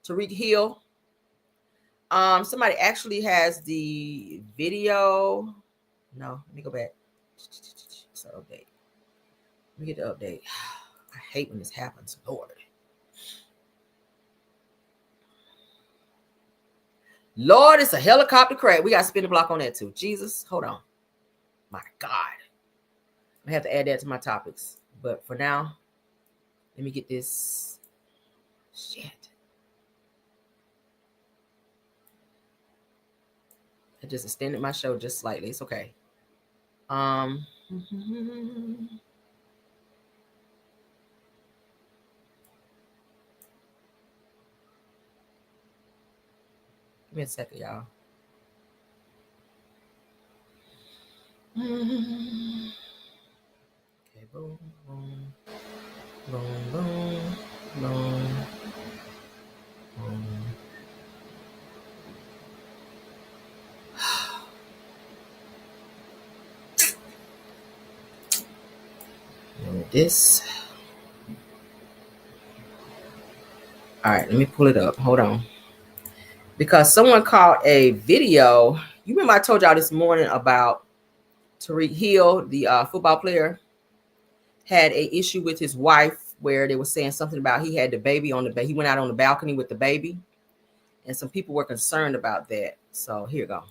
Tyreek Hill. Somebody actually has the video. No, let me go back. So update. Let me get the update. I hate when this happens, Lord. Lord, it's a helicopter crash. We got to spin the block on that too. Jesus, hold on. My God. I have to add that to my topics. But for now, let me get this. Shit. I just extended my show just slightly. It's okay. Give me a second, y'all. Okay, boom, boom, boom, boom, boom, boom. This. All right, let me pull it up. Hold on. Because someone called a video. You remember I told y'all this morning about Tyreek Hill, the football player, had a issue with his wife where they were saying something about he had the baby on the he went out on the balcony with the baby, and some people were concerned about that. So here you go.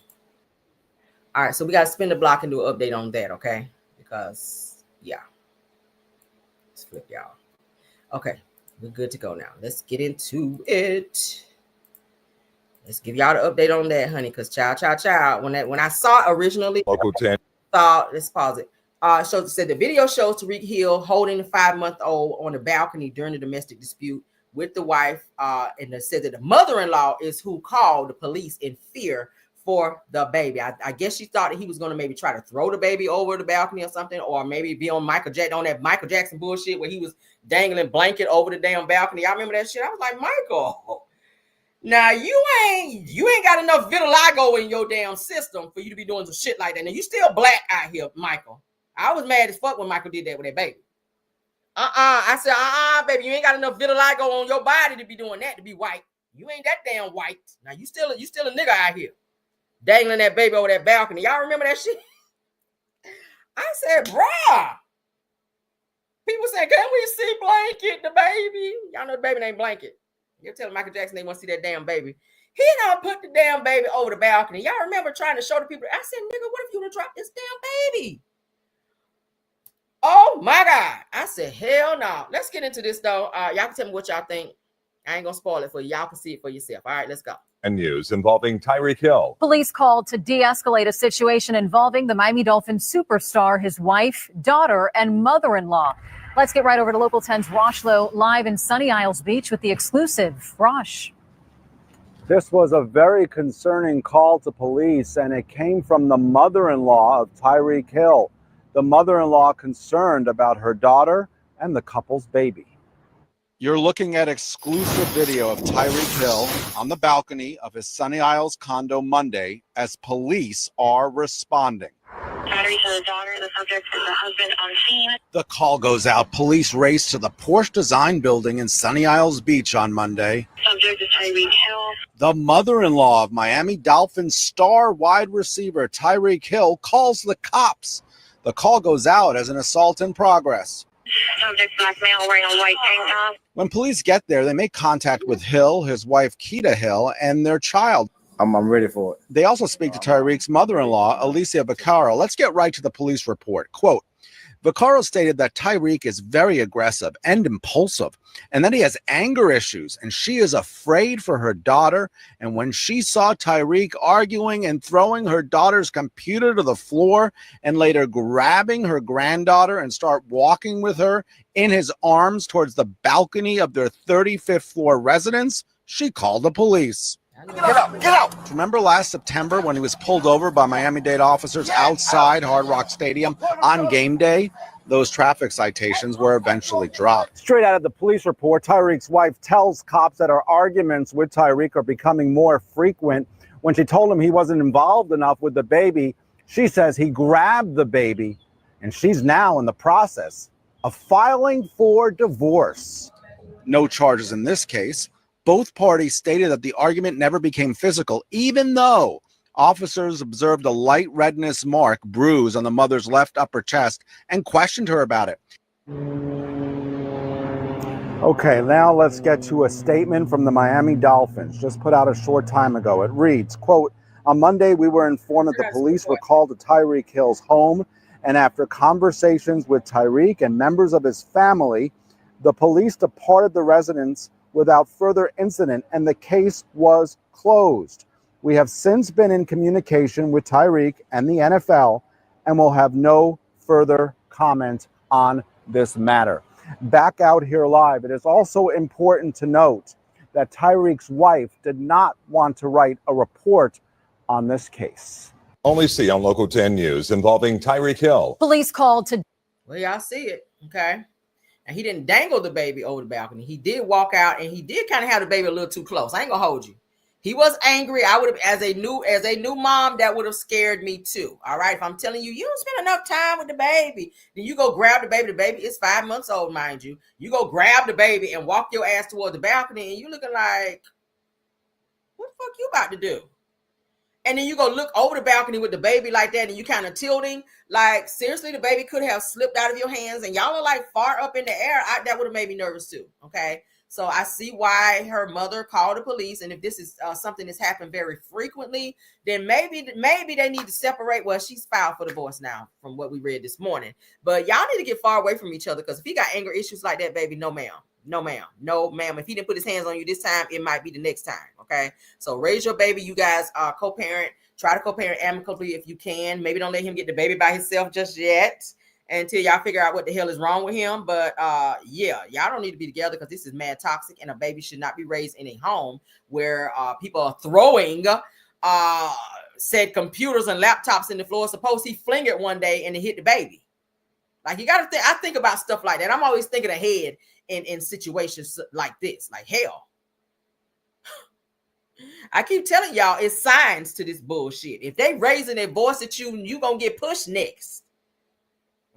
All right, so we got to spin the block and do an update on that, okay? Because yeah, let's flip y'all. Okay, we're good to go now. Let's get into it. Let's give y'all the update on that, honey. Because child. When I saw it originally, let's pause it. So it said the video shows Tyreek Hill holding the 5-month-old on the balcony during the domestic dispute with the wife. And it said that the mother-in-law is who called the police in fear for the baby. I guess she thought that he was going to maybe try to throw the baby over the balcony or something, or maybe be on that Michael Jackson bullshit where he was dangling blanket over the damn balcony. I remember that shit. I was like, Michael, now you ain't got enough vitiligo in your damn system for you to be doing some shit like that. Now you still black out here, Michael. I was mad as fuck when Michael did that with that baby. I said, baby, you ain't got enough vitiligo on your body to be doing that, to be white. You ain't that damn white. Now you still a nigga out here dangling that baby over that balcony. Y'all remember that shit? I said, bruh. People said, can we see Blanket, the baby? Y'all know the baby named Blanket. You're telling Michael Jackson they want to see that damn baby. He done put the damn baby over the balcony. Y'all remember trying to show the people? I said, nigga, what if you would have dropped this damn baby? Oh my God. I said, hell no. Let's get into this though. Y'all can tell me what y'all think. I ain't gonna spoil it for you. Y'all can see it for yourself. All right, let's go. And news involving Tyreek Hill. Police called to de-escalate a situation involving the Miami Dolphins superstar, his wife, daughter, and mother-in-law. Let's get right over to Local 10's Rosh Lowe live in Sunny Isles Beach with the exclusive. Rosh. This was a very concerning call to police, and it came from the mother-in-law of Tyreek Hill. The mother-in-law concerned about her daughter and the couple's baby. You're looking at exclusive video of Tyreek Hill on the balcony of his Sunny Isles condo Monday as police are responding. Battery to the daughter, the subject is the husband on scene. The call goes out. Police race to the Porsche Design building in Sunny Isles Beach on Monday. Subject is Tyreek Hill. The mother-in-law of Miami Dolphins star wide receiver Tyreek Hill calls the cops. The call goes out as an assault in progress. Subject black male wearing a white tank top. When police get there, they make contact with Hill, his wife Keita Hill, and their child. I'm ready for it. They also speak to Tyreek's mother-in-law, Alicia Vaccaro. Let's get right to the police report. Quote, Vaccaro stated that Tyreek is very aggressive and impulsive, and that he has anger issues, and she is afraid for her daughter. And when she saw Tyreek arguing and throwing her daughter's computer to the floor, and later grabbing her granddaughter and start walking with her in his arms towards the balcony of their 35th floor residence, she called the police. Get out! Get out! Remember last September when he was pulled over by Miami-Dade officers outside Hard Rock Stadium on game day? Those traffic citations were eventually dropped. Straight out of the police report, Tyreek's wife tells cops that her arguments with Tyreek are becoming more frequent. When she told him he wasn't involved enough with the baby, she says he grabbed the baby, and she's now in the process of filing for divorce. No charges in this case. Both parties stated that the argument never became physical, even though officers observed a light redness mark bruise on the mother's left upper chest and questioned her about it. Okay, now let's get to a statement from the Miami Dolphins, just put out a short time ago. It reads, quote, on Monday, we were informed that the police were called to Tyreek Hill's home, and after conversations with Tyreek and members of his family, the police departed the residence without further incident, and the case was closed. We have since been in communication with Tyreek and the NFL, and will have no further comment on this matter. Back out here live, it is also important to note that Tyreek's wife did not want to write a report on this case. Only see on Local 10 News involving Tyreek Hill. Police called to. Well, y'all see it, okay? And he didn't dangle the baby over the balcony. He did walk out, and he did kind of have the baby a little too close. I ain't gonna hold you. He was angry. I would have, as a new mom, that would have scared me too. All right. If I'm telling you, you don't spend enough time with the baby, then you go grab the baby. The baby is 5 months old, mind you. You go grab the baby and walk your ass toward the balcony, and you looking like, what the fuck you about to do? And then you go look over the balcony with the baby like that, and you kind of tilting. Like, seriously, the baby could have slipped out of your hands, and y'all are like far up in the air. That would have made me nervous too. Okay. So I see why her mother called the police. And if this is something that's happened very frequently, then maybe they need to separate. Well, she's filed for divorce now from what we read this morning. But y'all need to get far away from each other, because if he got anger issues like that, baby, no ma'am. No ma'am. No ma'am. If he didn't put his hands on you this time, it might be the next time. Okay. So raise your baby. You guys co-parent. Try to co-parent amicably if you can. Maybe don't let him get the baby by himself just yet, until y'all figure out what the hell is wrong with him. But yeah, y'all don't need to be together, because this is mad toxic, and a baby should not be raised in a home where people are throwing said computers and laptops in the floor. Suppose he fling it one day and it hit the baby. Like, you gotta think. I think about stuff like that. I'm always thinking ahead in situations like this. Like, hell, I keep telling y'all, it's signs to this bullshit. If they raising their voice at you, you gonna get pushed next.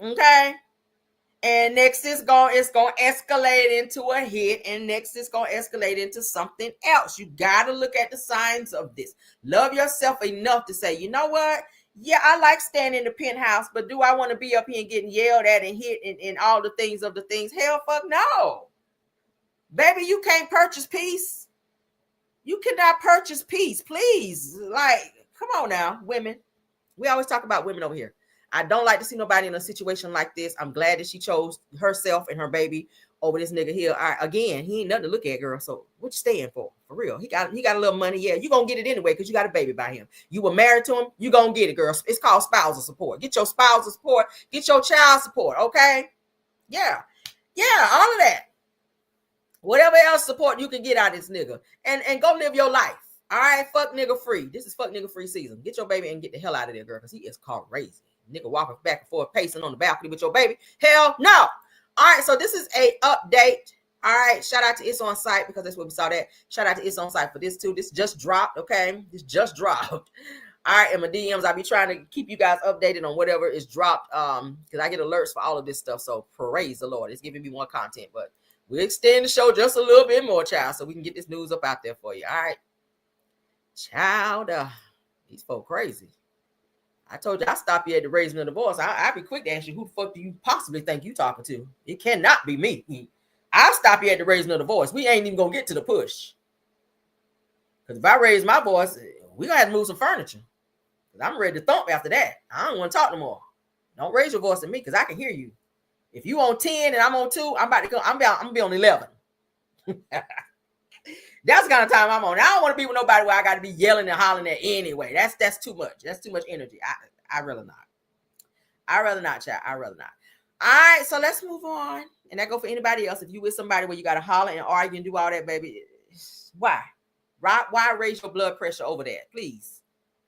Okay. And next it's gonna escalate into a hit, and next it's gonna escalate into something else. You gotta look at the signs of this. Love yourself enough to say, you know what? Yeah, I like staying in the penthouse, but do I want to be up here and getting yelled at and hit and all the things of the things? Hell, fuck no. Baby, you can't purchase peace. You cannot purchase peace, please. Like, come on now, women. We always talk about women over here. I don't like to see nobody in a situation like this. I'm glad that she chose herself and her baby over this nigga here. Again, he ain't nothing to look at, girl. So what you staying for real? He got a little money. Yeah, you gonna get it anyway because you got a baby by him. You were married to him. You gonna get it, girl. It's called spousal support. Get your spousal support. Get your child support. Okay? Yeah, all of that. Whatever else support you can get out of this nigga, and go live your life. All right, fuck nigga free. This is fuck nigga free season. Get your baby and get the hell out of there, girl, because he is crazy. Nigga walking back and forth, pacing on the balcony with your baby. Hell no. All right, so this is a update. All right, shout out to It's On Site, because that's where we saw that. Shout out to It's On Site for this too. This just dropped, okay? This just dropped. All right, in my DMs, I'll be trying to keep you guys updated on whatever is dropped, because I get alerts for all of this stuff. So praise the Lord. It's giving me more content, but we'll extend the show just a little bit more, child, so we can get this news up out there for you. All right, child, these folk crazy. I told you I stop you at the raising of the voice. I'll be quick to ask you, who the fuck do you possibly think you talking to? It cannot be me. I'll stop you at the raising of the voice. We ain't even gonna get to the push. Because if I raise my voice, we gonna have to move some furniture. Because I'm ready to thump after that. I don't want to talk no more. Don't raise your voice at me, because I can hear you. If you on 10 and I'm on 2, I'm gonna be on 11. That's the kind of time I'm on. I don't want to be with nobody where I got to be yelling and hollering at anyway. That's too much. That's too much energy. I'd rather not. I'd rather not, child. I'd rather not. All right, so let's move on. And that go for anybody else. If you with somebody where you got to holler and argue and do all that, baby, why? Why raise your blood pressure over that? Please.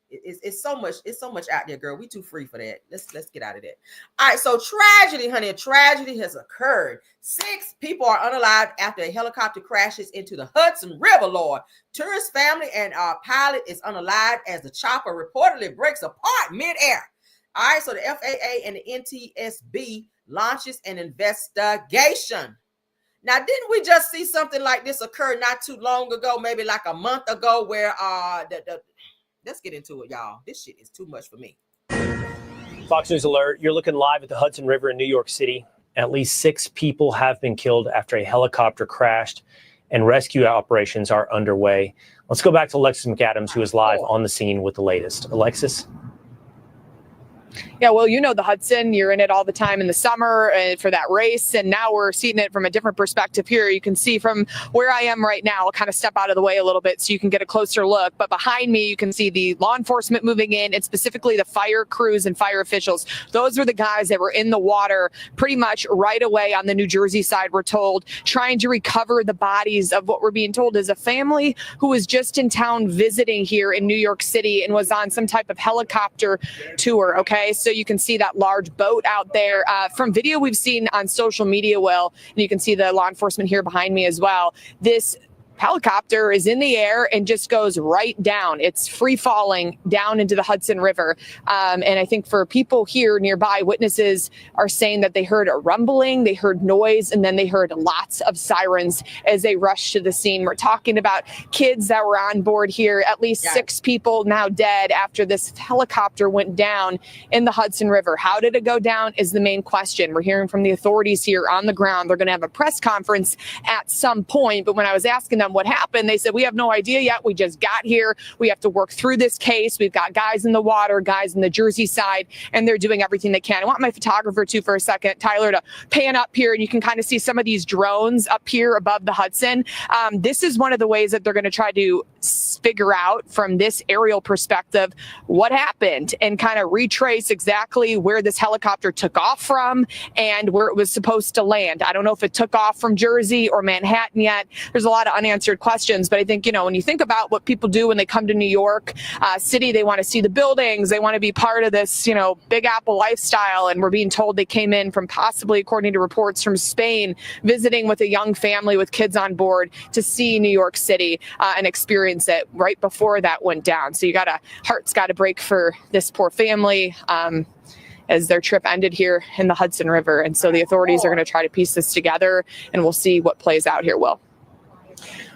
It's so much out there, girl. We too free for that. Let's get out of that. All right, so tragedy, honey. A tragedy has occurred. 6 people are unalived after a helicopter crashes into the Hudson River, Lord. Tourist family and pilot is unalived as the chopper reportedly breaks apart midair. All right, so the FAA and the NTSB launches an investigation. Now, didn't we just see something like this occur not too long ago, maybe like a month ago, where let's get into it, y'all. This shit is too much for me. Fox News alert. You're looking live at the Hudson River in New York City At least 6 people have been killed after a helicopter crashed, and rescue operations are underway. Let's go back to Alexis McAdams, who is live on the scene with the latest. Alexis? Yeah, well, you know the Hudson. You're in it all the time in the summer for that race, and now we're seeing it from a different perspective here. You can see from where I am right now, I'll kind of step out of the way a little bit so you can get a closer look. But behind me, you can see the law enforcement moving in, and specifically the fire crews and fire officials. Those were the guys that were in the water pretty much right away on the New Jersey side, we're told, trying to recover the bodies of what we're being told is a family who was just in town visiting here in New York City and was on some type of helicopter tour, okay? So you can see that large boat out there. From video we've seen on social media, Will, and you can see the law enforcement here behind me as well. This helicopter is in the air and just goes right down. It's free falling down into the Hudson River. And I think for people here nearby, witnesses are saying that they heard a rumbling, they heard noise, and then they heard lots of sirens as they rushed to the scene. We're talking about kids that were on board here, at least 6 people now dead after this helicopter went down in the Hudson River. How did it go down is the main question. We're hearing from the authorities here on the ground. They're going to have a press conference at some point, but when I was asking them what happened, they said, we have no idea yet. We just got here. We have to work through this case. We've got guys in the water, guys in the Jersey side, and they're doing everything they can. I want my photographer too for a second, Tyler, to pan up here, and you can kind of see some of these drones up here above the Hudson. This is one of the ways that they're going to try to figure out from this aerial perspective what happened and kind of retrace exactly where this helicopter took off from and where it was supposed to land. I don't know if it took off from Jersey or Manhattan yet. There's a lot of unanswered questions, but I think, you know, when you think about what people do when they come to New York City, they want to see the buildings, they want to be part of this, you know, Big Apple lifestyle, and we're being told they came in from possibly, according to reports, from Spain, visiting with a young family with kids on board to see New York City and experience it right before that went down. So heart's got to break for this poor family as their trip ended here in the Hudson River. And so the authorities are going to try to piece this together, and we'll see what plays out here, Will.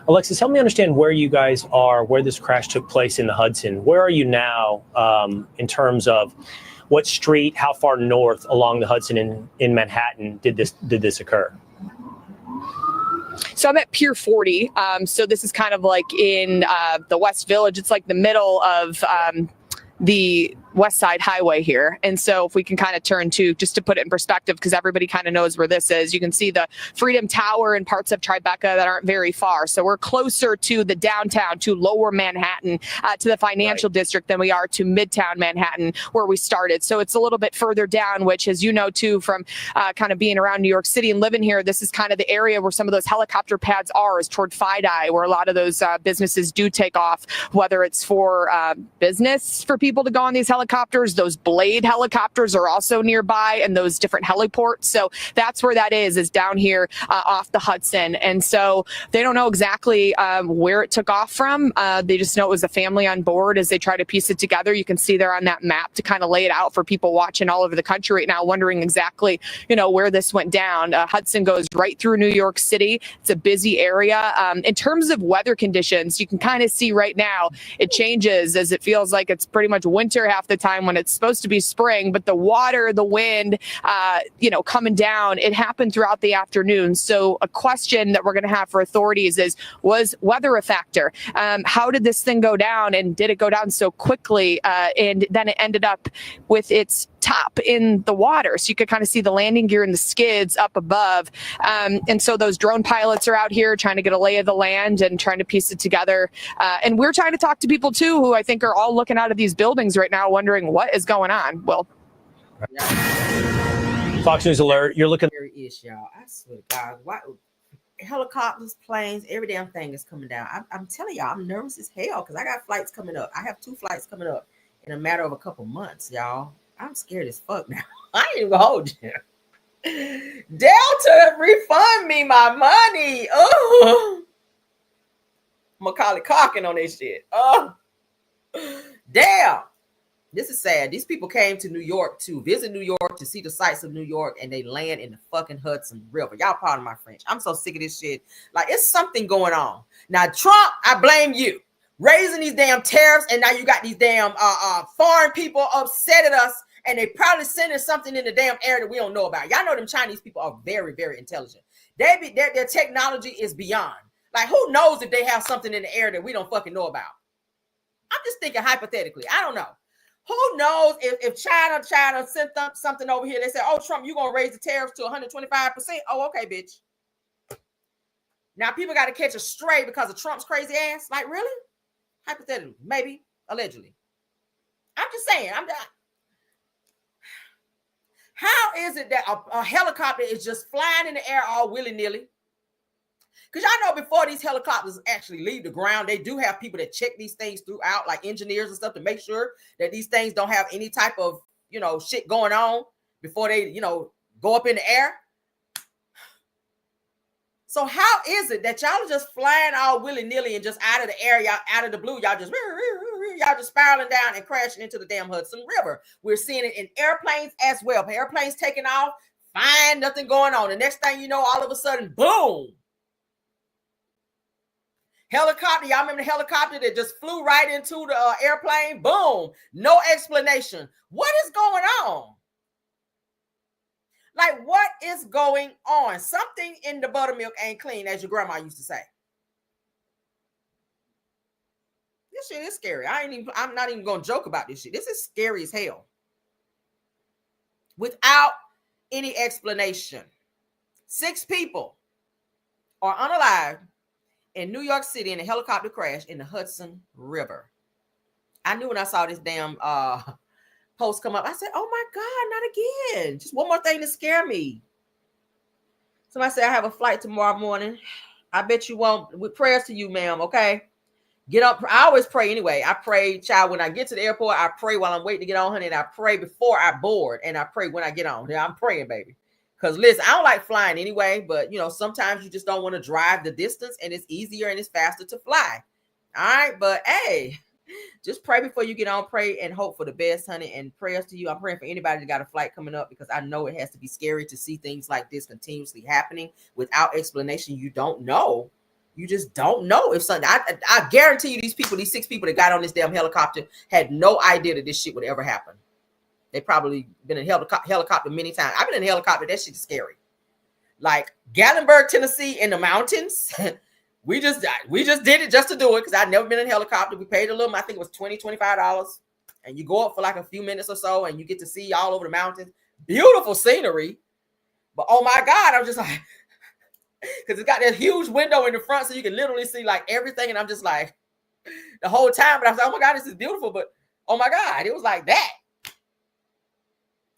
Alexis, help me understand where you guys are, where this crash took place in the Hudson. Where are you now in terms of what street, how far north along the Hudson in Manhattan did this occur? So I'm at Pier 40. So this is kind of like in the West Village. It's like the middle of the West Side Highway here. And so if we can kind of turn to, just to put it in perspective, because everybody kind of knows where this is, you can see the Freedom Tower and parts of Tribeca that aren't very far. So we're closer to the downtown, to lower Manhattan, to the financial district than we are to Midtown Manhattan, where we started. So it's a little bit further down, which, as you know, too, from kind of being around New York City and living here, this is kind of the area where some of those helicopter pads are, is toward FiDi, where a lot of those businesses do take off, whether it's for business for people to go on these helicopters. Those Blade helicopters are also nearby, and those different heliports. So that's where that is down here off the Hudson. And so they don't know exactly where it took off from. They just know it was a family on board as they try to piece it together. You can see there on that map to kind of lay it out for people watching all over the country right now, wondering exactly, you know, where this went down. Hudson goes right through New York City. It's a busy area. In terms of weather conditions, you can kind of see right now it changes as it feels like it's pretty much winter half the time when it's supposed to be spring, but the water, the wind, coming down, it happened throughout the afternoon. So a question that we're going to have for authorities is, was weather a factor? How did this thing go down, and did it go down so quickly? And then it ended up with its top in the water. So you could kind of see the landing gear and the skids up above. And so those drone pilots are out here trying to get a lay of the land and trying to piece it together. And we're trying to talk to people too, who I think are all looking out of these buildings right now, wondering what is going on. Well, Fox News alert. You're looking. There is, y'all. I swear to God, why helicopters, planes, every damn thing is coming down. I'm telling y'all, I'm nervous as hell because I got flights coming up. I have 2 flights coming up in a matter of a couple months, y'all. I'm scared as fuck now. I ain't even gonna hold you. Delta, refund me my money. Oh, Macaulay Culkin on this shit. Oh, damn. This is sad. These people came to New York to visit New York, to see the sights of New York, and they land in the fucking Hudson River. Y'all pardon my French. I'm so sick of this shit. Like, it's something going on. Now, Trump, I blame you. Raising these damn tariffs, and now you got these damn foreign people upset at us And they probably sending something in the damn air that we don't know about. Y'all know them Chinese people are very, very intelligent. Their technology is beyond. Like, who knows if they have something in the air that we don't fucking know about? I'm just thinking hypothetically. I don't know. Who knows if China sent something over here. They said, oh, Trump, you're going to raise the tariffs to 125%. Oh, okay, bitch. Now people got to catch a stray because of Trump's crazy ass. Like, really? Hypothetically, maybe, allegedly. I'm just saying. How is it that a helicopter is just flying in the air all willy-nilly? Because y'all know before these helicopters actually leave the ground, they do have people that check these things throughout, like engineers and stuff, to make sure that these things don't have any type of, shit going on before they, go up in the air. So how is it that y'all are just flying all willy-nilly and just out of the air, y'all out of the blue, y'all just spiraling down and crashing into the damn Hudson River? We're seeing it in airplanes as well. Airplanes taking off, fine, nothing going on. The next thing you know, all of a sudden, boom. Helicopter, y'all remember the helicopter that just flew right into the airplane? Boom, no explanation. What is going on? Like, what is going on? Something in the buttermilk ain't clean, as your grandma used to say. This shit is scary. I'm not even gonna joke about this shit. This is scary as hell. Without any explanation. 6 people are unalived in New York City in a helicopter crash in the Hudson River. I knew when I saw this damn post come up, I said, oh my God, not again. Just one more thing to scare me. Somebody said, I have a flight tomorrow morning. I bet you won't. With prayers to you, ma'am, okay? Get up. I always pray anyway. I pray, child, when I get to the airport. I pray while I'm waiting to get on, honey, and I pray before I board, and I pray when I get on. Yeah, I'm praying, baby. Because listen, I don't like flying anyway, but sometimes you just don't want to drive the distance, and it's easier and it's faster to fly. All right, but hey, just pray before you get on. Pray and hope for the best, honey, and prayers to you. I'm praying for anybody that got a flight coming up, because I know it has to be scary to see things like this continuously happening without explanation. You don't know. You just don't know if something. I guarantee you, these 6 people that got on this damn helicopter had no idea that this shit would ever happen. They probably been in helicopter many times. I've been in a helicopter. That shit's scary. Like Gatlinburg, Tennessee, in the mountains. we just did it just to do it, because I'd never been in a helicopter. We paid a little, I think it was $20, $25. And you go up for like a few minutes or so, and you get to see all over the mountains. Beautiful scenery. But oh my God, I'm just like, because it's got that huge window in the front, so you can literally see like everything. And I'm just like, the whole time, but I was like, oh my God, this is beautiful. But oh my God, it was like that.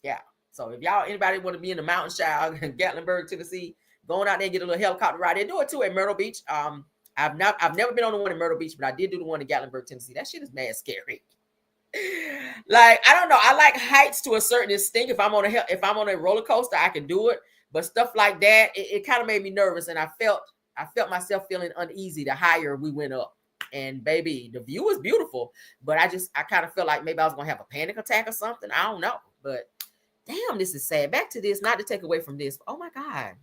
Yeah. So if anybody want to be in the mountains, child, in Gatlinburg, Tennessee, going out there and get a little helicopter ride there, do it too at Myrtle Beach. I've never been on the one in Myrtle Beach, but I did do the one in Gatlinburg, Tennessee. That shit is mad scary. Like, I don't know. I like heights to a certain extent. If I'm on a roller coaster, I can do it. But stuff like that, it kind of made me nervous, and I felt myself feeling uneasy the higher we went up. And baby, the view was beautiful, but I kind of felt like maybe I was gonna have a panic attack or something. I don't know, but damn, this is sad. Back to this, not to take away from this. But oh my God.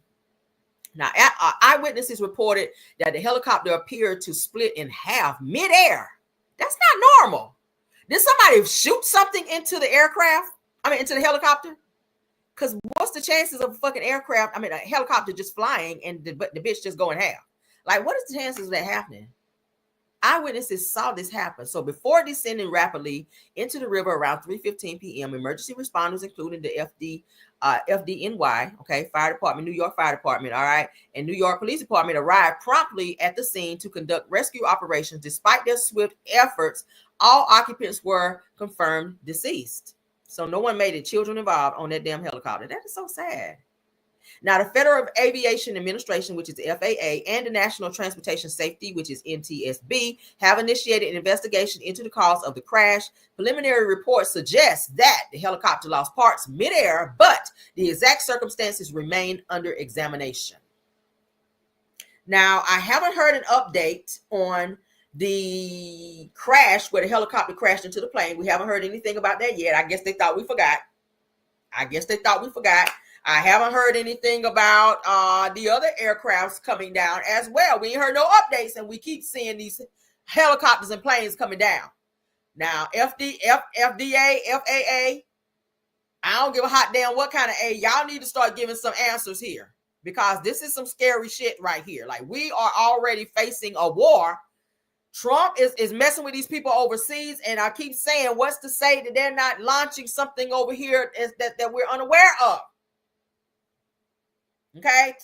Now, eyewitnesses reported that the helicopter appeared to split in half midair. That's not normal. Did somebody shoot something into the into the helicopter? Because what's the chances of a fucking a helicopter just flying and the bitch just going half? Like, what is the chances of that happening? Eyewitnesses saw this happen. So before descending rapidly into the river around 3:15 p.m., emergency responders, including the FDNY, Fire Department, New York Fire Department, all right, and New York Police Department arrived promptly at the scene to conduct rescue operations. Despite their swift efforts, all occupants were confirmed deceased. So no one made it. Children involved on that damn helicopter. That is so sad. Now, the Federal Aviation Administration, which is the FAA, and the National Transportation Safety, which is NTSB, have initiated an investigation into the cause of the crash. Preliminary reports suggest that the helicopter lost parts midair, but the exact circumstances remain under examination. Now, I haven't heard an update on the crash where the helicopter crashed into the plane. We haven't heard anything about that yet. I guess they thought we forgot. I haven't heard anything about the other aircrafts coming down as well. We ain't heard no updates, and we keep seeing these helicopters and planes coming down. Now, FDA, FAA, I don't give a hot damn what kind of aid. Y'all need to start giving some answers here, because this is some scary shit right here. Like, we are already facing a war. Trump is messing with these people overseas, and I keep saying, what's to say that they're not launching something over here that we're unaware of? Okay,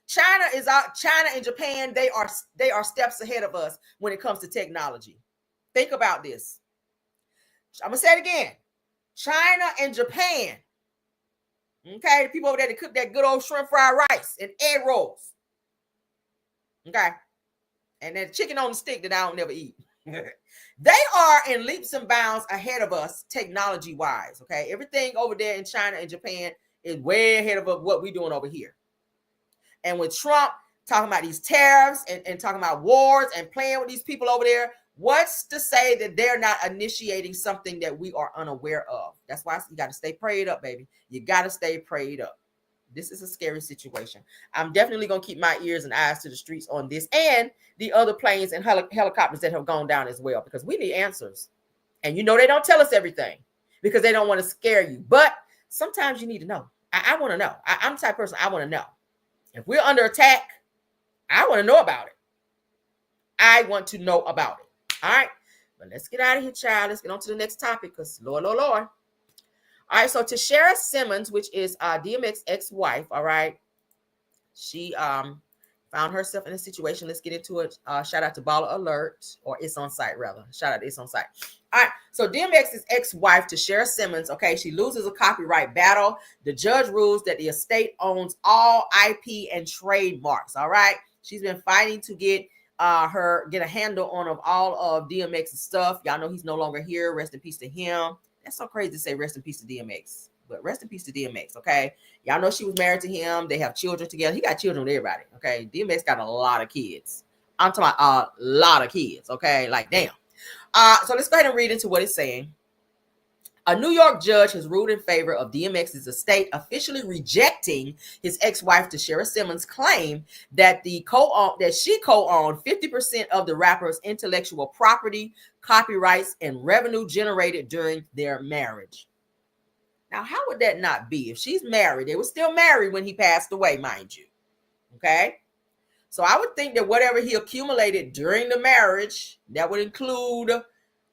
China is out. China and Japan, they are steps ahead of us when it comes to technology. Think about this. I'm gonna say it again. China and Japan. Okay, the people over there that cook that good old shrimp fried rice and egg rolls. Okay, and that chicken on the stick that I don't never eat. They are in leaps and bounds ahead of us technology wise. Okay, everything over there in China and Japan is way ahead of what we're doing over here. And with Trump talking about these tariffs and talking about wars and playing with these people over there, what's to say that they're not initiating something that we are unaware of? That's why you got to stay prayed up, baby. You got to stay prayed up. This is a scary situation. I'm definitely going to keep my ears and eyes to the streets on this and the other planes and helicopters that have gone down as well, because we need answers. And you know, they don't tell us everything because they don't want to scare you. But sometimes you need to know. I want to know. I'm the type of person, I want to know. If we're under attack, I want to know about it. I want to know about it. All right. But let's get out of here, child. Let's get on to the next topic, because Lord. All right. So Tashera Simmons, which is DMX ex-wife, all right, she found herself in a situation. Let's get into it. Shout out to Baller Alert, or It's On Site, rather. Shout out to It's On Site. All right, so DMX's ex-wife, Tashera Simmons, okay, she loses a copyright battle. The judge rules that the estate owns all IP and trademarks, all right? She's been fighting to get a handle on of all of DMX's stuff. Y'all know he's no longer here. Rest in peace to him. That's so crazy to say rest in peace to DMX, but rest in peace to DMX, okay? Y'all know she was married to him. They have children together. He got children with everybody, okay? DMX got a lot of kids. I'm talking about a lot of kids, okay? Like, damn. So let's go ahead and read into what it's saying. A New York judge has ruled in favor of DMX's estate, officially rejecting his ex-wife Tashera Simmons' claim that she co-owned 50% of the rapper's intellectual property, copyrights, and revenue generated during their marriage. Now, how would that not be? If she's married, they were still married when he passed away, mind you. Okay? So I would think that whatever he accumulated during the marriage, that would include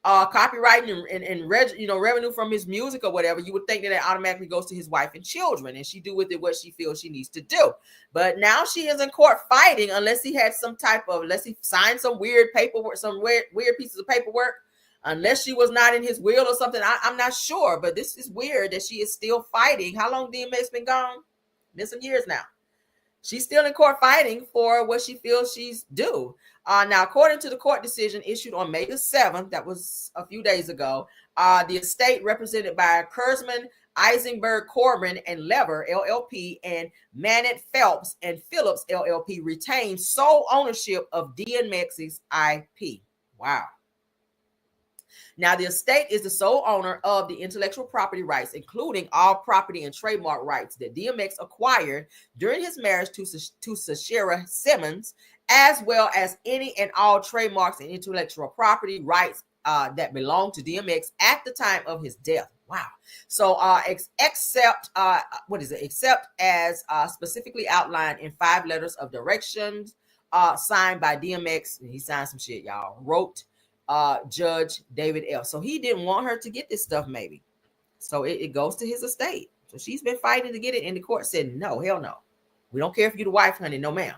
copyright and revenue from his music or whatever, you would think that it automatically goes to his wife and children, and she do with it what she feels she needs to do. But now she is in court fighting, unless he signed some weird paperwork, some weird pieces of paperwork, unless she was not in his will or something. I'm not sure, but this is weird that she is still fighting. How long DMX been gone? Been some years now. She's still in court fighting for what she feels she's due. Now, according to the court decision issued on May the 7th, that was a few days ago, the estate represented by Kurzman, Eisenberg, Corbin, and Lever, LLP, and Manette Phelps and Phillips, LLP, retained sole ownership of DMX's IP. Wow. Now, the estate is the sole owner of the intellectual property rights, including all property and trademark rights that DMX acquired during his marriage to Tashera Simmons, as well as any and all trademarks and intellectual property rights that belong to DMX at the time of his death. Wow. So except as specifically outlined in 5 letters of directions signed by DMX. He signed some shit, y'all. Wrote Judge David L. So he didn't want her to get this stuff, maybe. So it goes to his estate. So she's been fighting to get it, and the court said, no, hell no. We don't care if you're the wife, honey. No, ma'am.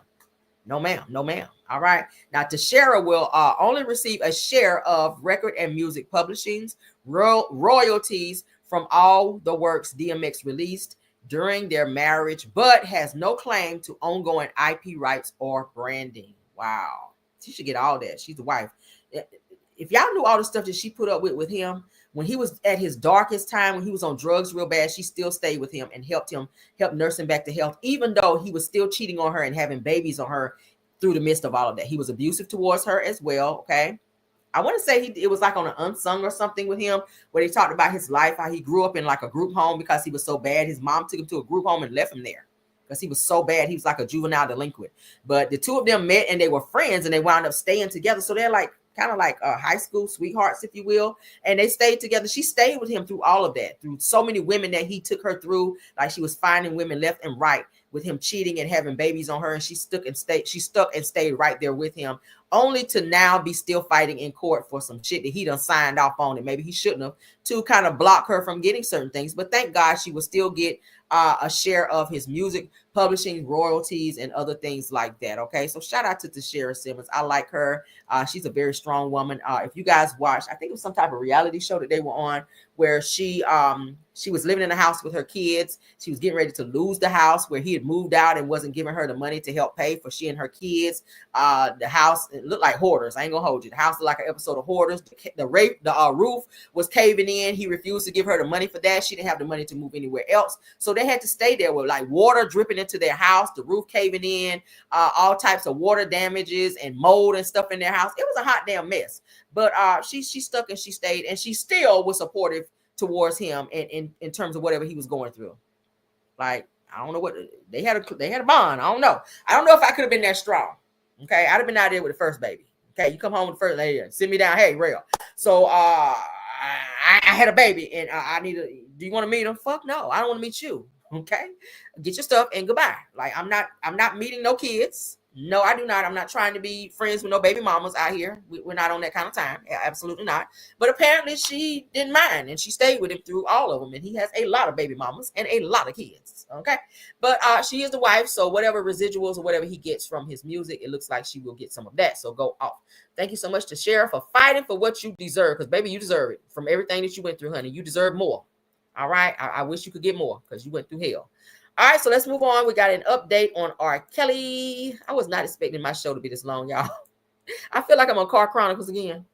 No, ma'am. No, ma'am. All right. Now, Tashera will only receive a share of record and music publishings, royalties from all the works DMX released during their marriage, but has no claim to ongoing IP rights or branding. Wow. She should get all that. She's the wife. If y'all knew all the stuff that she put up with him when he was at his darkest time, when he was on drugs real bad, she still stayed with him and helped nurse him back to health, even though he was still cheating on her and having babies on her through the midst of all of that. He was abusive towards her as well. Okay. I want to say it was like on an Unsung or something with him, where they talked about his life, how he grew up in like a group home because he was so bad. His mom took him to a group home and left him there because he was so bad. He was like a juvenile delinquent. But the two of them met and they were friends and they wound up staying together. So they're like kind of like high school sweethearts, if you will. And they stayed together. She stayed with him through all of that, through so many women that he took her through. Like she was finding women left and right with him cheating and having babies on her. And she stuck and stayed right there with him, only to now be still fighting in court for some shit that he done signed off on, and maybe he shouldn't have, to kind of block her from getting certain things. But thank God she will still get a share of his music publishing royalties and other things like that. Okay, so shout out to Tashera Simmons. I like her. She's a very strong woman. If you guys watched, I think it was some type of reality show that they were on, where she was living in a house with her kids. She was getting ready to lose the house, where he had moved out and wasn't giving her the money to help pay for she and her kids. The house, it looked like Hoarders. I ain't gonna hold you. The house looked like an episode of Hoarders. The roof was caving in. He refused to give her the money for that. She didn't have the money to move anywhere else, so they had to stay there with like water dripping into their house, the roof caving in, all types of water damages and mold and stuff in their house. It was a hot damn mess. But she stuck and she stayed, and she still was supportive towards him in terms of whatever he was going through. Like, I don't know what they had a bond. I don't know if I could have been that strong. Okay, I'd have been out there with the first baby. Okay, you come home with the first lady, sit me down. Hey, Rhoa. So I had a baby, and I need to. Do you want to meet him? Fuck no, I don't want to meet you. Okay, get your stuff and goodbye. Like, I'm not meeting no kids. No, I do not. I'm not trying to be friends with no baby mamas out here. We're not on that kind of time. Yeah, absolutely not. But apparently she didn't mind, and she stayed with him through all of them. And he has a lot of baby mamas and a lot of kids. Okay. But she is the wife. So whatever residuals or whatever he gets from his music, it looks like she will get some of that. So go off. Thank you so much to Sheriff for fighting for what you deserve. Because baby, you deserve it from everything that you went through, honey. You deserve more. All right. I wish you could get more because you went through hell. All right, so let's move on. We got an update on R. Kelly. I was not expecting my show to be this long, y'all. I feel like I'm on Car Chronicles again.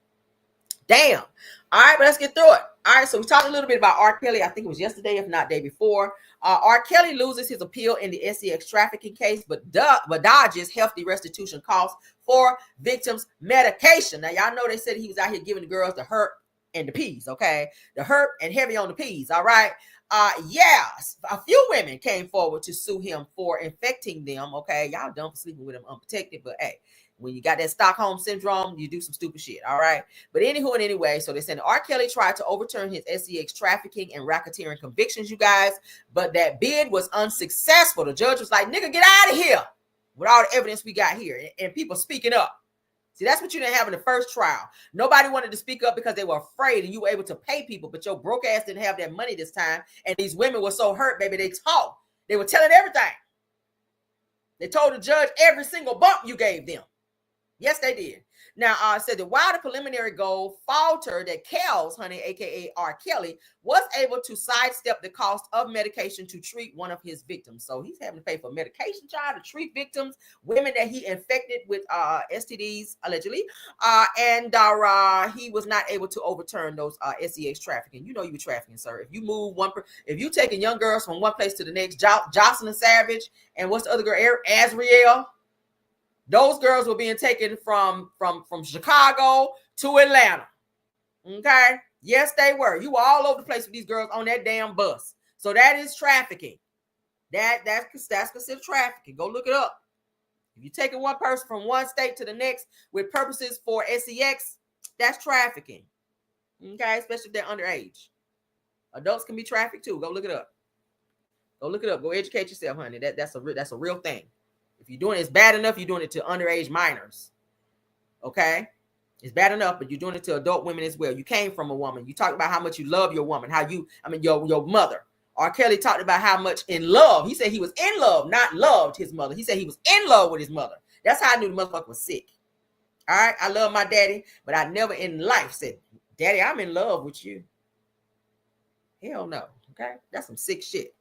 Damn. All right, but let's get through it. All right, so we talked a little bit about R. Kelly. I think it was yesterday, if not day before. R. Kelly loses his appeal in the SEX trafficking case, but dodges hefty restitution costs for victims' medication. Now, y'all know they said he was out here giving the girls the hurt and the peas, okay? The hurt and heavy on the peas, all right? Yes, a few women came forward to sue him for infecting them. Okay, y'all done for sleeping with him unprotected, but hey, when you got that Stockholm syndrome, you do some stupid shit. All right, but anywho and anyway, so they said R. Kelly tried to overturn his SEX trafficking and racketeering convictions, you guys, but that bid was unsuccessful. The judge was like, "Nigga, get out of here!" With all the evidence we got here, and people speaking up. See, that's what you didn't have in the first trial. Nobody wanted to speak up because they were afraid, and you were able to pay people, but your broke ass didn't have that money this time. And these women were so hurt, baby, they talked. They were telling everything. They told the judge every single bump you gave them. Yes, they did. Now, said that while the preliminary goal faltered, that Kells, honey, aka R. Kelly, was able to sidestep the cost of medication to treat one of his victims. So he's having to pay for medication, child, to treat victims, women that he infected with STDs, allegedly. And he was not able to overturn those SEX trafficking. You know you were trafficking, sir. If you move if you taking young girls from one place to the next, Jocelyn Savage, and what's the other girl, Azriel? Those girls were being taken from Chicago to Atlanta. Okay? Yes, they were. You were all over the place with these girls on that damn bus. So that is trafficking. That's considered trafficking. Go look it up. If you're taking one person from one state to the next with purposes for SEX, that's trafficking. Okay? Especially if they're underage. Adults can be trafficked too. Go look it up. Go look it up. Go educate yourself, honey. That's a real thing. If you're doing it, it's bad enough you're doing it to underage minors. Okay? It's bad enough, but you're doing it to adult women as well. You came from a woman. You talked about how much you love your woman, your mother. R. Kelly talked about how much in love. He said he was in love, not loved his mother. He said he was in love with his mother. That's how I knew the motherfucker was sick. All right? I love my daddy, but I never in life said, "Daddy, I'm in love with you." Hell no. Okay? That's some sick shit.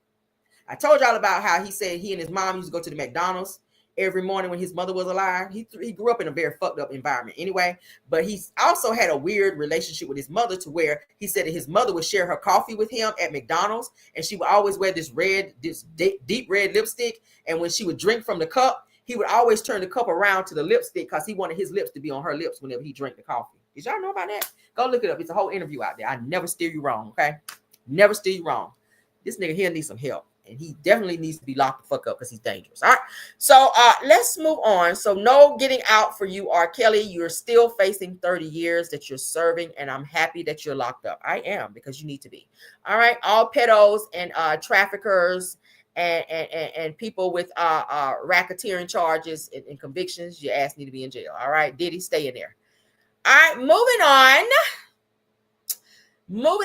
I told y'all about how he said he and his mom used to go to the McDonald's every morning when his mother was alive. He grew up in a very fucked up environment anyway, but he also had a weird relationship with his mother to where he said that his mother would share her coffee with him at McDonald's, and she would always wear this deep red lipstick, and when she would drink from the cup, he would always turn the cup around to the lipstick because he wanted his lips to be on her lips whenever he drank the coffee. Did y'all know about that? Go look it up. It's a whole interview out there. I never steer you wrong, okay? Never steer you wrong. This nigga here needs some help. and he definitely needs to be locked the fuck up because he's dangerous. All right, so let's move on. So no getting out for you, R. Kelly. You're still facing 30 years that you're serving, and I'm happy that you're locked up. I am, because you need to be. All right, all pedos and traffickers and people with racketeering charges and convictions, your ass need to be in jail. All right, Diddy, stay in there. All right, moving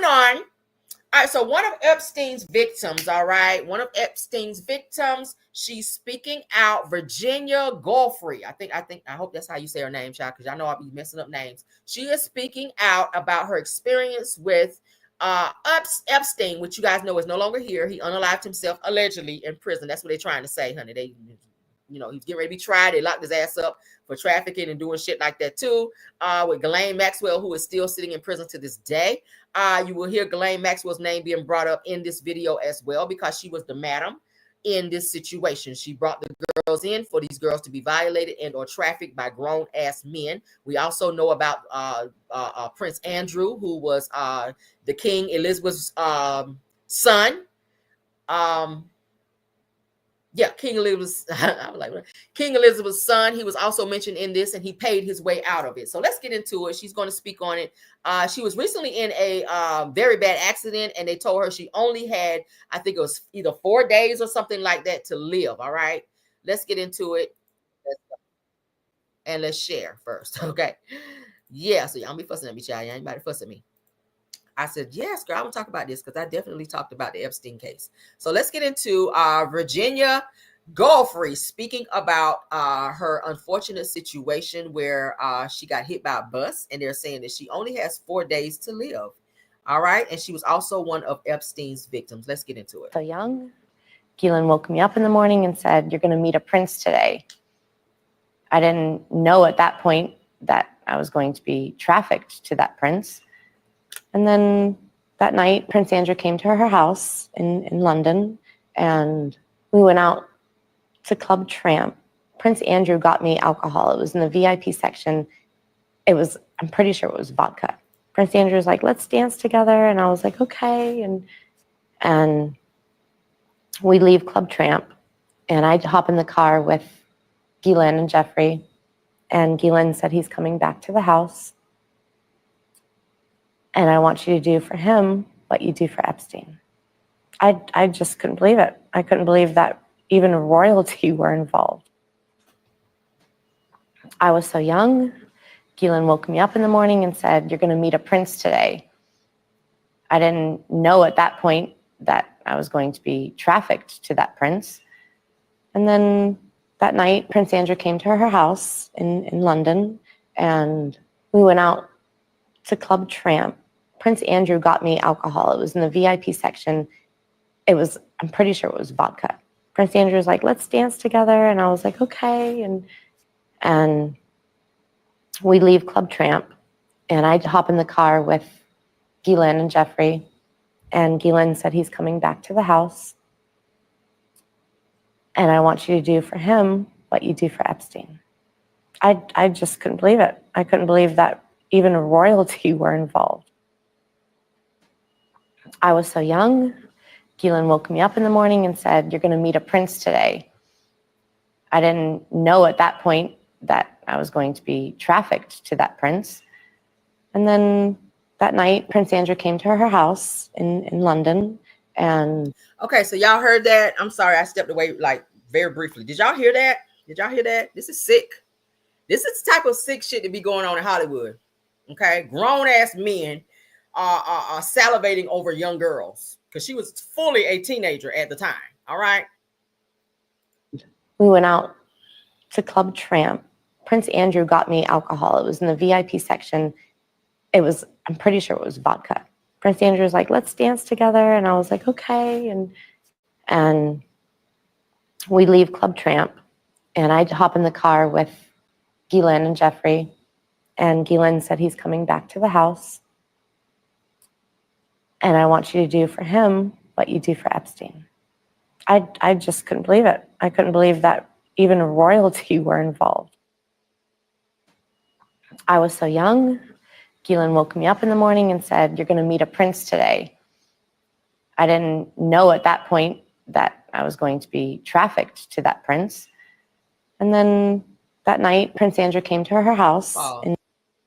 on. All right, so one of Epstein's victims, all right, she's speaking out, Virginia Giuffre. I hope that's how you say her name, child, because y'all know I'll be messing up names. She is speaking out about her experience with Epstein, which you guys know is no longer here. He unalived himself allegedly in prison. That's what they're trying to say, honey. They, you know, he's getting ready to be tried. They locked his ass up for trafficking and doing shit like that too. With Ghislaine Maxwell, who is still sitting in prison to this day. You will hear Ghislaine Maxwell's name being brought up in this video as well, because she was the madam in this situation. She brought the girls in for these girls to be violated and or trafficked by grown ass men. We also know about Prince Andrew, who was the King Elizabeth's son. King Elizabeth's King Elizabeth's son. He was also mentioned in this, and he paid his way out of it. So let's get into it. She's going to speak on it. She was recently in a very bad accident, and they told her she only had, I think it was either 4 days or something like that to live. All right, let's get into it. And let's share first. Okay. Yeah. So y'all be fussing at me, child. Y'all ain't about to fuss at me. I said, yes, girl, I want to talk about this because I definitely talked about the Epstein case. So let's get into Virginia Giuffre speaking about her unfortunate situation where she got hit by a bus, and they're saying that she only has 4 days to live. All right. And she was also one of Epstein's victims. Let's get into it. So young, Keelan woke me up in the morning and said, "You're going to meet a prince today." I didn't know at that point that I was going to be trafficked to that prince. And then that night, Prince Andrew came to her house in London, and we went out to Club Tramp. Prince Andrew got me alcohol. It was in the VIP section. I'm pretty sure it was vodka. Prince Andrew was like, "Let's dance together." And I was like, okay. And we leave Club Tramp, and I hop in the car with Ghislaine and Jeffrey. And Ghislaine said he's coming back to the house. And I want you to do for him what you do for Epstein. I just couldn't believe it. I couldn't believe that even royalty were involved. I was so young. Keelan woke me up in the morning and said, "You're going to meet a prince today." I didn't know at that point that I was going to be trafficked to that prince. And then that night, Prince Andrew came to her house in London, and we went out to Club Tramp. Prince Andrew got me alcohol. It was in the VIP section. I'm pretty sure it was vodka. Prince Andrew was like, "Let's dance together." And I was like, okay. And we leave Club Tramp, and I hop in the car with Ghislaine and Jeffrey. And Ghislaine said he's coming back to the house. And I want you to do for him what you do for Epstein. I just couldn't believe it. I couldn't believe that even royalty were involved. I was so young. Keelan woke me up in the morning and said, "You're going to meet a prince today." I didn't know at that point that I was going to be trafficked to that prince. And then that night, Prince Andrew came to her house in London. And okay, so y'all heard that. I'm sorry, I stepped away like very briefly. Did y'all hear that? This is sick. This is the type of sick shit that be going on in Hollywood. Okay, grown ass men are salivating over young girls because she was fully a teenager at the time. All right. We went out to Club Tramp. Prince Andrew got me alcohol. It was in the VIP section. I'm pretty sure it was vodka. Prince Andrew was like, "Let's dance together." And I was like, okay. And we leave Club Tramp, and I hop in the car with Ghislaine and Jeffrey. And Ghislaine said he's coming back to the house. And I want you to do for him what you do for Epstein. I just couldn't believe it. I couldn't believe that even royalty were involved. I was so young. Keelan woke me up in the morning and said, "You're going to meet a prince today." I didn't know at that point that I was going to be trafficked to that prince. And then that night, Prince Andrew came to her house. And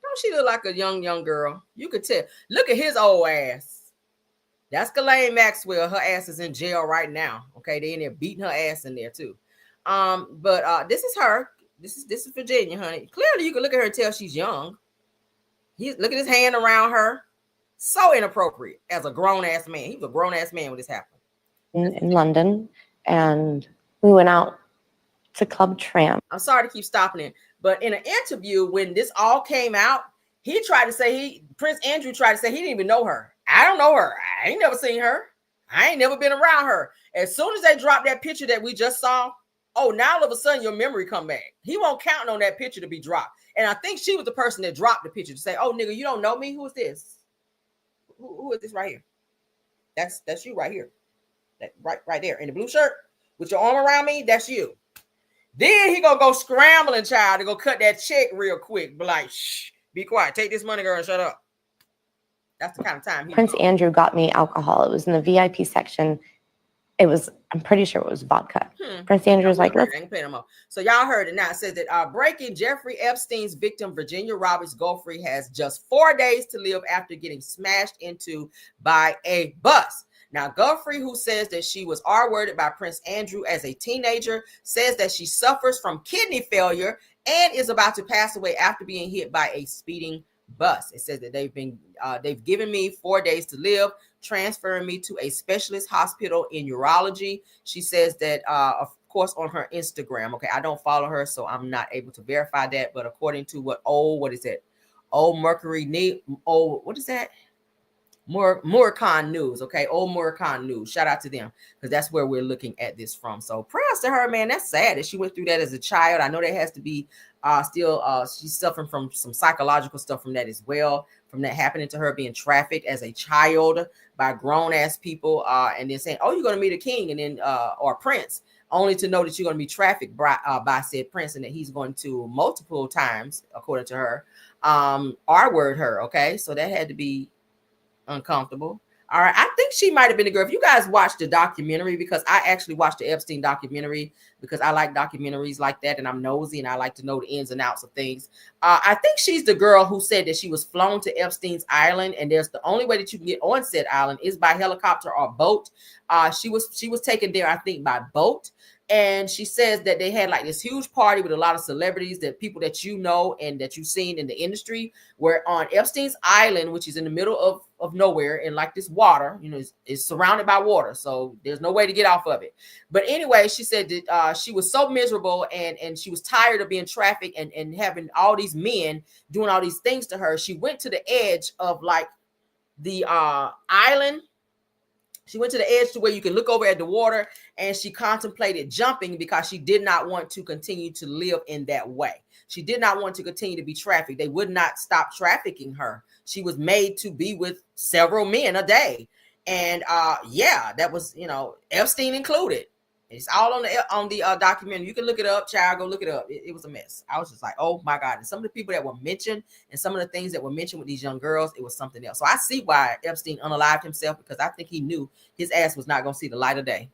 don't she look like a young girl? You could tell. Look at his old ass. That's Ghislaine Maxwell. Her ass is in jail right now. Okay, they in there beating her ass in there too. But this is her. This is Virginia, honey. Clearly, you can look at her and tell she's young. Look at his hand around her. So inappropriate as a grown ass man. He was a grown ass man when this happened. in London, and we went out to Club Tramp. I'm sorry to keep stopping it, but in an interview when this all came out, he tried to say Prince Andrew tried to say he didn't even know her. I don't know her. I ain't never seen her. I ain't never been around her. As soon as they dropped that picture that we just saw, oh, now all of a sudden your memory come back. He won't count on that picture to be dropped. And I think she was the person that dropped the picture to say, oh, nigga, you don't know me? Who is this? Who is this right here? That's you right here. That right there in the blue shirt with your arm around me. That's you. Then he gonna go scrambling, child, to go cut that check real quick. Be like, shh, be quiet. Take this money, girl, and shut up. That's the kind of time. Prince Andrew got me alcohol. It was in the VIP section. I'm pretty sure it was vodka. Prince Andrew was like, let's. I ain't paying no more. So y'all heard it now. It says that breaking Jeffrey Epstein's victim, Virginia Roberts Goffrey, has just 4 days to live after getting smashed into by a bus. Now, Goffrey, who says that she was R-worded by Prince Andrew as a teenager, says that she suffers from kidney failure and is about to pass away after being hit by a speeding bus. It says that they've given me 4 days to live, transferring me to a specialist hospital in urology. She says that, of course, on her Instagram. Okay, I don't follow her, so I'm not able to verify that. But according to what is it? Old Mercury, what is that? Moorcon News, okay, old Moorcon News. Shout out to them because that's where we're looking at this from. So prayers to her, man. That's sad that she went through that as a child. I know there has to be she's suffering from some psychological stuff from that as well, from that happening to her being trafficked as a child by grown ass people, and then saying, "Oh, you're gonna meet a king," and then or a prince, only to know that you're gonna be trafficked by said prince, and that he's going to multiple times, according to her, R-word her. Okay, so that had to be uncomfortable. All right, I think she might have been the girl. If you guys watched the documentary, because I actually watched the Epstein documentary because I like documentaries like that, and I'm nosy and I like to know the ins and outs of things. I think she's the girl who said that she was flown to Epstein's island, and there's the only way that you can get on said island is by helicopter or boat. She was taken there, I think, by boat. And she says that they had like this huge party with a lot of celebrities, that people that you know and that you've seen in the industry, were on Epstein's island, which is in the middle of nowhere, and like this water, you know, is surrounded by water. So there's no way to get off of it. But anyway, she said that she was so miserable and she was tired of being trafficked and having all these men doing all these things to her. She went to the edge of like the island. She went to the edge to where you can look over at the water, and she contemplated jumping because she did not want to continue to live in that way. She did not want to continue to be trafficked. They would not stop trafficking her. She was made to be with several men a day. And yeah, that was, you know, Epstein included. It's all on the documentary. You can look it up, child. Go look it up. It was a mess. I was just like, oh my God. And some of the people that were mentioned and some of the things that were mentioned with these young girls, it was something else. So I see why Epstein unalived himself, because I think he knew his ass was not going to see the light of day.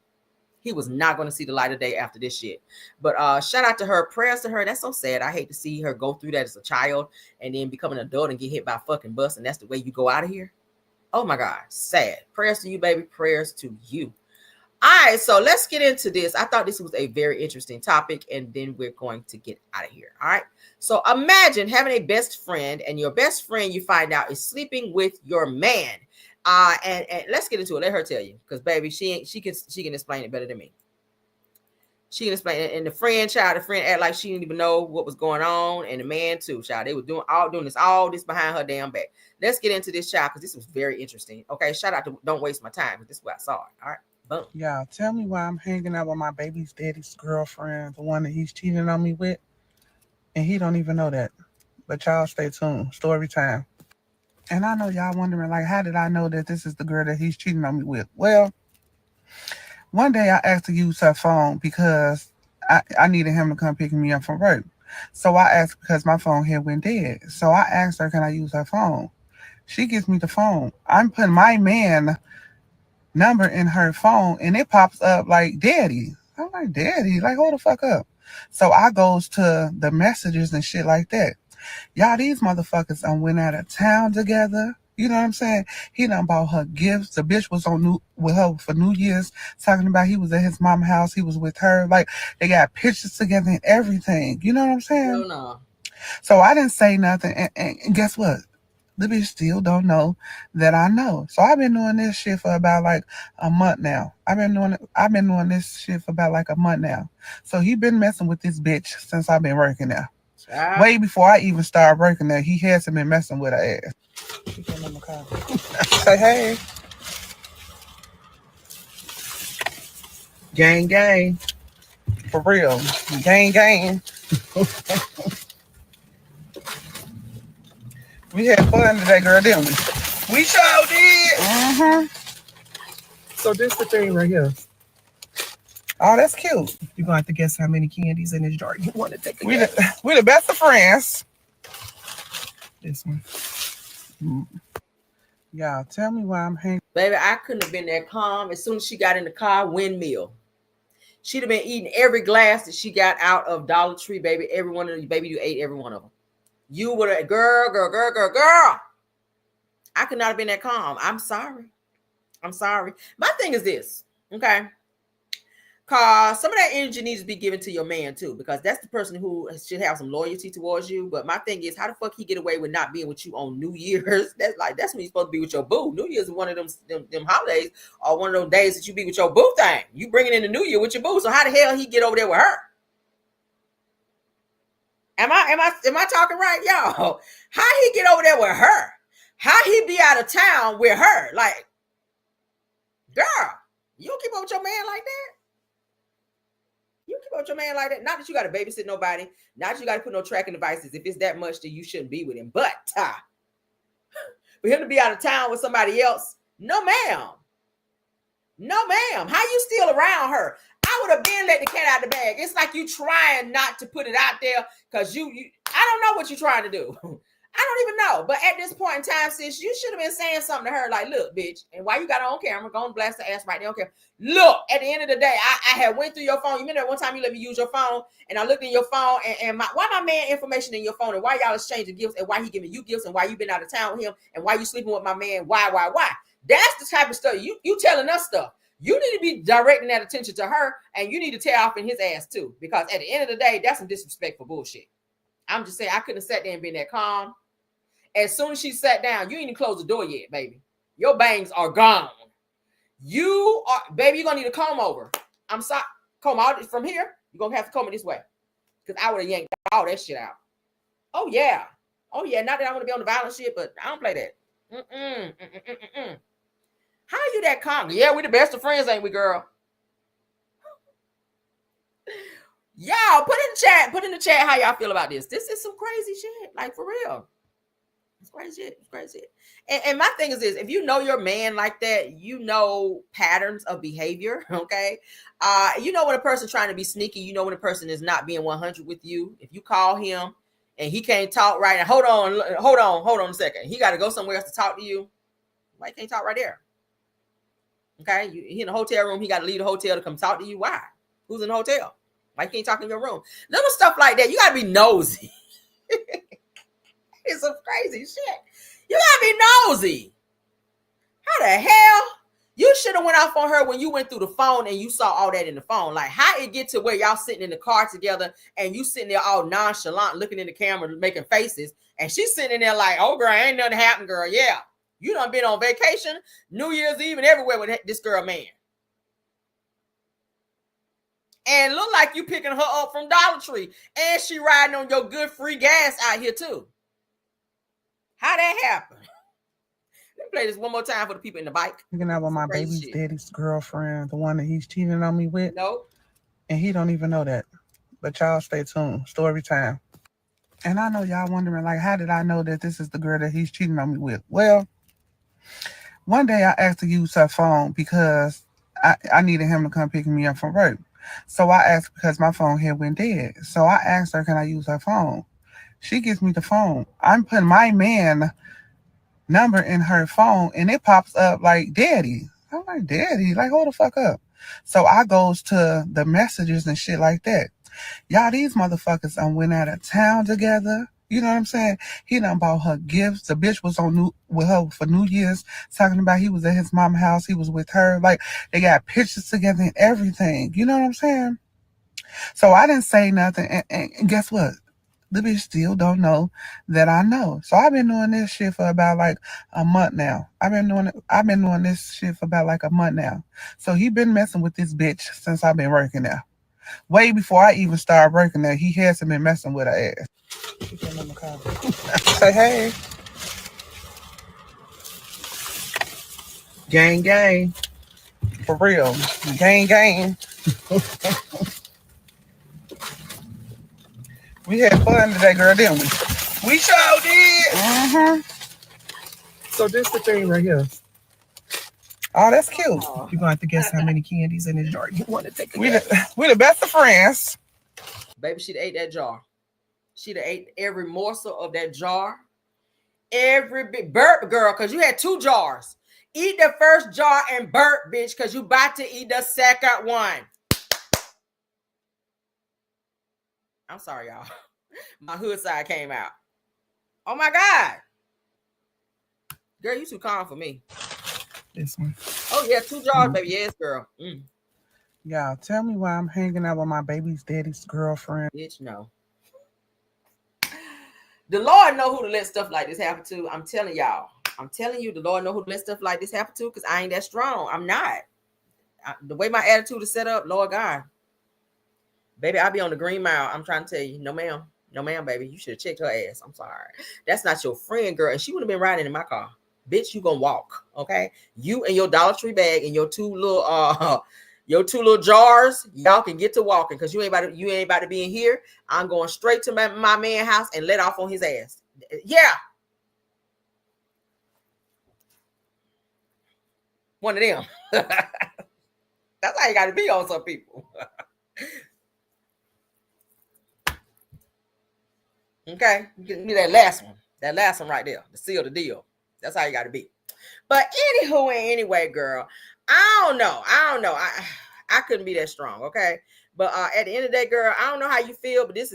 He was not going to see the light of day after this shit. But shout out to her. Prayers to her. That's so sad. I hate to see her go through that as a child and then become an adult and get hit by a fucking bus. And that's the way you go out of here. Oh my God. Sad. Prayers to you, baby. Prayers to you. All right, so let's get into this. I thought this was a very interesting topic, and then we're going to get out of here. All right. So imagine having a best friend, and your best friend, you find out, is sleeping with your man. And let's get into it. Let her tell you, because baby, she can explain it better than me. She can explain it. And the friend act like she didn't even know what was going on, and the man too, child. They were doing this behind her damn back. Let's get into this, child, because this was very interesting. Okay, shout out to Don't Waste My Time, because this is where I saw it. All right. Boom. Yeah, tell me why I'm hanging out with my baby's daddy's girlfriend, the one that he's cheating on me with, and he don't even know that. But y'all stay tuned. Story time. And I know y'all wondering, like, how did I know that this is the girl that he's cheating on me with? Well, one day I asked to use her phone because I needed him to come pick me up from work. So I asked because my phone had went dead. So I asked her, can I use her phone? She gives me the phone. I'm putting my man number in her phone and it pops up like daddy. I'm like, daddy? Like, hold the fuck up. So I goes to the messages and shit like that. Y'all, these motherfuckers went out of town together. You know what I'm saying? He done bought her gifts. The bitch was with her for New Year's, talking about he was at his mom's house. He was with her. Like, they got pictures together and everything. You know what I'm saying? No. So I didn't say nothing. And guess what? The bitch still don't know that I know. So I've been doing this shit for about like a month now. I've been doing this shit for about like a month now. So he been messing with this bitch since I've been working there. Way before I even started working there, he hasn't been messing with her ass. Say hey. Gang, gang. For real. Gang, gang. We had fun today, girl, didn't we? We sure did. Mm-hmm. So this the thing right here. Oh, that's cute. You're going to have to guess how many candies in this jar you want to take. We the best of friends. This one. Y'all, tell me why I'm hanging. Baby, I couldn't have been that calm. As soon as she got in the car, windmill. She'd have been eating every glass that she got out of Dollar Tree, baby. Every one of them, baby, you ate every one of them. You would have, girl. I could not have been that calm. I'm sorry. My thing is this, okay? Cause some of that energy needs to be given to your man too, because that's the person who should have some loyalty towards you. But my thing is, how the fuck he get away with not being with you on New Year's? That's when you're supposed to be with your boo. New Year's is one of them holidays, or one of those days that you be with your boo thing. You bringing in the New Year with your boo. So how the hell he get over there with her? Am I talking right, y'all? How he get over there with her? How he be out of town with her? Like, girl, you don't keep up with your man like that. You keep up with your man like that. Not that you got to babysit nobody. Not that you got to put no tracking devices. If it's that much, then you shouldn't be with him. But for him to be out of town with somebody else, no, ma'am. No, ma'am. How you still around her? I would have been let the cat out the bag. It's like you trying not to put it out there because I don't know what you're trying to do. I don't even know. But at this point in time, sis, you should have been saying something to her like, look, bitch, and why you got her on camera, go and blast her ass right there on camera. Look, at the end of the day, I had went through your phone. You remember that one time you let me use your phone, and I looked in your phone, and why my man information in your phone, and why y'all exchanging gifts, and why he giving you gifts, and why you been out of town with him, and why you sleeping with my man, why? That's the type of stuff you telling us stuff. You need to be directing that attention to her, and you need to tear off in his ass too, because at the end of the day, that's some disrespectful bullshit. I'm just saying, I couldn't have sat there and been that calm. As soon as she sat down, you ain't even closed the door yet, baby. Your bangs are gone. Baby, you're gonna need a comb over. I'm sorry, comb out from here. You're gonna have to comb it this way, because I would have yanked all that shit out. Oh yeah. Not that I want to be on the violent shit, but I don't play that. How are you that calm? Yeah, we the best of friends, ain't we, girl? Y'all, put in the chat how y'all feel about this. This is some crazy shit, like for real. It's crazy shit. And my thing is this: if you know your man like that, you know patterns of behavior. Okay, you know when a person's trying to be sneaky. You know when a person is not being 100 with you. If you call him and he can't talk right, and hold on a second, he got to go somewhere else to talk to you. Why he can't talk right there? Okay, he in a hotel room. He got to leave the hotel to come talk to you. Why? Who's in the hotel? Why you can't talk in your room? Little stuff like that. You got to be nosy. It's some crazy shit. You gotta be nosy. How the hell? You should have went off on her when you went through the phone and you saw all that in the phone. Like, how it get to where y'all sitting in the car together and you sitting there all nonchalant looking in the camera making faces, and she's sitting there like, oh girl, ain't nothing happened, girl. Yeah, you done been on vacation, New Year's Eve and everywhere with this girl man. And look like you picking her up from Dollar Tree, and she riding on your good free gas out here too. How that happen? Let me play this one more time for the people in the bike. Hanging out with my baby's daddy's girlfriend, the one that he's cheating on me with. Nope. And he don't even know that. But y'all stay tuned. Story time. And I know y'all wondering, like, how did I know that this is the girl that he's cheating on me with? Well, one day I asked to use her phone because I needed him to come pick me up from work. So I asked because my phone had went dead. So I asked her, can I use her phone? She gives me the phone. I'm putting my man number in her phone and it pops up like daddy. I'm like, Daddy, like, hold the fuck up. So I goes to the messages and shit like that. Y'all, these motherfuckers went out of town together. You know what I'm saying? He done bought her gifts. The bitch was with her for New Year's, talking about he was at his mama's house. He was with her. Like, they got pictures together and everything. You know what I'm saying? So I didn't say nothing. And guess what? The bitch still don't know that I know. So I've been doing this shit for about like a month now. I've been doing this shit for about like a month now. So he been messing with this bitch since I've been working there. Way before I even started working there, he hasn't been messing with her ass. Say hey. Gang, gang. For real. Gang, gang. We had fun today, girl, didn't we? We sure did. Mm-hmm. So this the thing right here. Oh, that's cute. You're going to have to guess how many candies in this jar you want to take. We the best of friends. Baby, she'd ate that jar. She'd have ate every morsel of that jar. Every bit. Burp, girl, because you had 2 jars. Eat the first jar and burp, bitch, because you about to eat the second one. I'm sorry, y'all. My hood side came out. Oh, my God. Girl, you too calm for me. This one. Oh, yeah, 2 jars, baby. Yes, girl. Y'all, tell me why I'm hanging out with my baby's daddy's girlfriend. Bitch, no. The Lord know who to let stuff like this happen to. I'm telling y'all. I'm telling you, the Lord know who to let stuff like this happen to, because I ain't that strong. I'm not. The way my attitude is set up, Lord God. Baby, I be on the Green Mile. I'm trying to tell you, no, ma'am. No, ma'am, baby. You should have checked her ass. I'm sorry. That's not your friend, girl. And she would have been riding in my car. Bitch, you gonna walk, okay? You and your Dollar Tree bag and your two little jars, y'all can get to walking, because you ain't about to be in here. I'm going straight to my man's house and let off on his ass. Yeah. One of them. That's how you got to be on some people. Okay, give me that last one. That last one right there. To seal the deal. That's how you got to be. But anyway, girl, I don't know. I couldn't be that strong, okay? But at the end of the day, girl, I don't know how you feel, but this.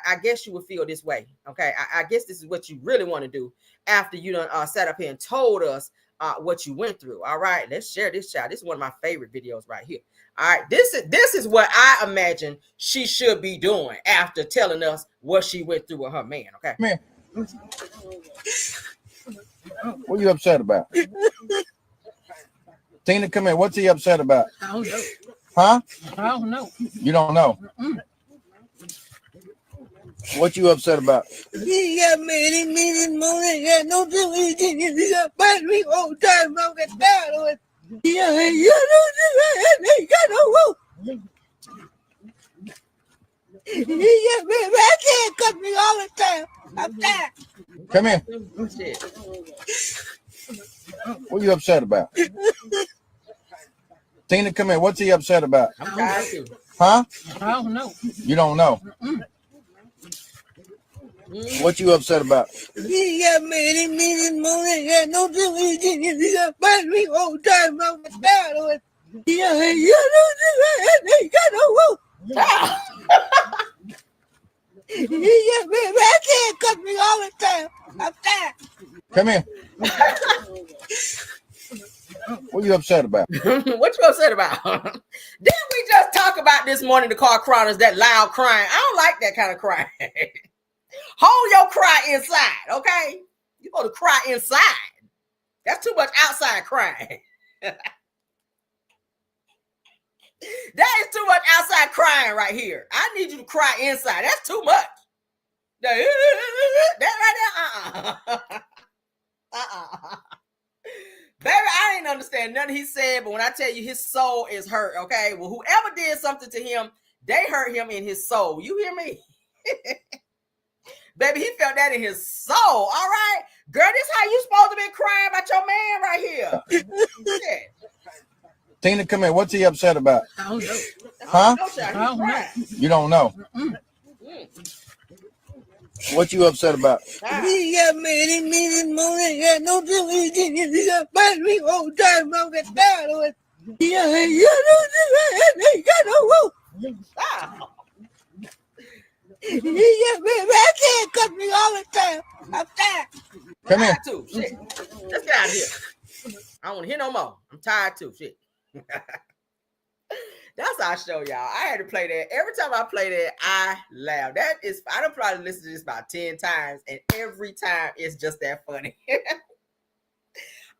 I guess you would feel this way, okay? I guess this is what you really want to do after you done sat up here and told us what you went through. All right, let's share this, child. This is one of my favorite videos right here. All right, this is what I imagine she should be doing after telling us what she went through with her man. Okay, man. What are you upset about? Tina, come here. What's he upset about? I don't know. Huh? I don't know. You don't know. What you upset about? He got many morning. Got no television. He got bad me all time. I'm getting down on it. Yeah, you don't got no rope. He got me right there, cut me all the time. I'm tired. Come here. What are you upset about? Tina, come here. What's he upset about? I'm tired too. Huh? I don't know. You don't know. What you upset about? He got many morning. Got no television. He got bad me all time. I'm getting down on it. Yeah, you don't got no rope. He got me right there, cut me all the time. I'm tired. Come here. What you upset about? What you upset about? Didn't we just talk about this morning, the car crying, that loud crying? I don't like that kind of crying. Hold your cry inside, okay? You got to cry inside. That's too much outside crying. That is too much outside crying right here. I need you to cry inside. That's too much. That right there, Baby, I didn't understand nothing he said, but when I tell you his soul is hurt, okay? Well, whoever did something to him, they hurt him in his soul. You hear me? Baby, he felt that in his soul. All right? Girl, this how you supposed to be crying about your man right here. Yeah. Tina, come here. What's he upset about? I don't know. Huh? I don't know. You don't know. What you upset about? He got many, many morning. Got no difference. He got fight me all the time. I'm getting tired of it. Yeah, he got no rope. Stop. He got me. I can't cut me all the time. I'm tired. Come here. Too. Shit. Let's get out of here. I don't want to hear no more. I'm tired too. Shit. That's our show, y'all. I had to play that. Every time I play that, I laugh. That is, I don't probably listen to this about 10 times, and every time it's just that funny.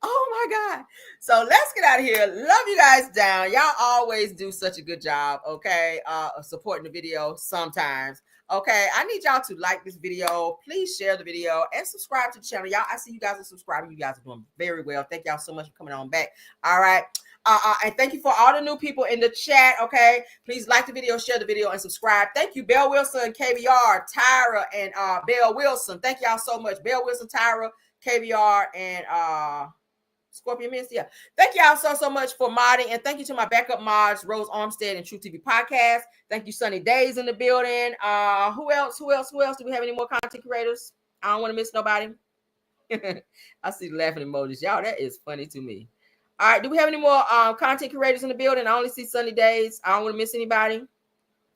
Oh my God. So let's get out of here. Love you guys down. Y'all always do such a good job, okay, of supporting the video sometimes. Okay, I need y'all to like this video. Please share the video and subscribe to the channel. Y'all, I see you guys are subscribing. You guys are doing very well. Thank y'all so much for coming on back. All right. And thank you for all the new people in the chat. Okay, please like the video, share the video, and subscribe. Thank you, Belle Wilson, KBR, Tyra, and Belle Wilson. Thank y'all so much. Belle Wilson, Tyra, KBR, and Scorpion Mints. Yeah. Thank y'all so much for modding. And thank you to my backup mods, Rose Armstead and True TV Podcast. Thank you, Sunny Days in the building. Who else? Do we have any more content creators? I don't want to miss nobody. I see the laughing emojis. Y'all, that is funny to me. All right. Do we have any more content creators in the building? I only see Sunny Days. I don't want to miss anybody.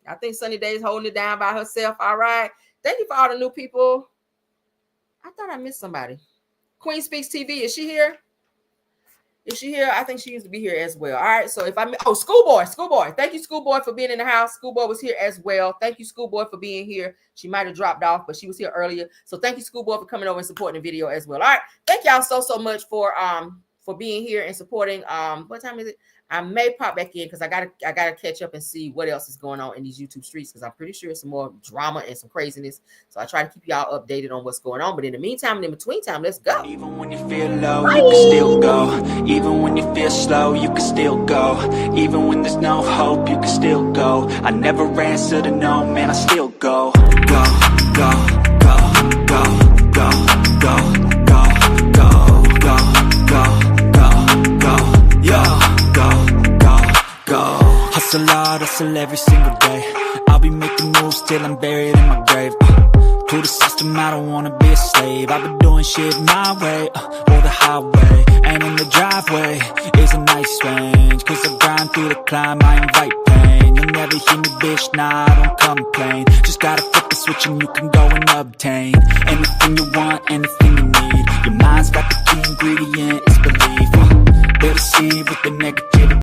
I think Sunny Days holding it down by herself. All right. Thank you for all the new people. I thought I missed somebody. Queen Speaks TV. Is she here? Is she here? I think she used to be here as well. All right. So if Schoolboy. Thank you, Schoolboy, for being in the house. Schoolboy was here as well. Thank you, Schoolboy, for being here. She might have dropped off, but she was here earlier. So thank you, Schoolboy, for coming over and supporting the video as well. All right. Thank y'all so much for being here and supporting. What time is it? I may pop back in because I gotta catch up and see what else is going on in these YouTube streets, because I'm pretty sure it's some more drama and some craziness. So I try to keep y'all updated on what's going on. But in the meantime and in between time, let's go. Even when you feel low, you can still go. Even when you feel slow, you can still go. Even when there's no hope, you can still go. I never answer to no, man, I still go. Go, go, go, go, go, go, go, go, go, go, go, yo. Go. Hustle hard, hustle every single day. I'll be making moves till I'm buried in my grave. To the system, I don't wanna be a slave. I've been doing shit my way, or the highway. And in the driveway is a nice range. Cause I grind through the climb, I invite pain. You'll never hear me, bitch, nah, I don't complain. Just gotta flip the switch and you can go and obtain anything you want, anything you need. Your mind's got the key ingredient, it's belief. They'll deceive with the negativity.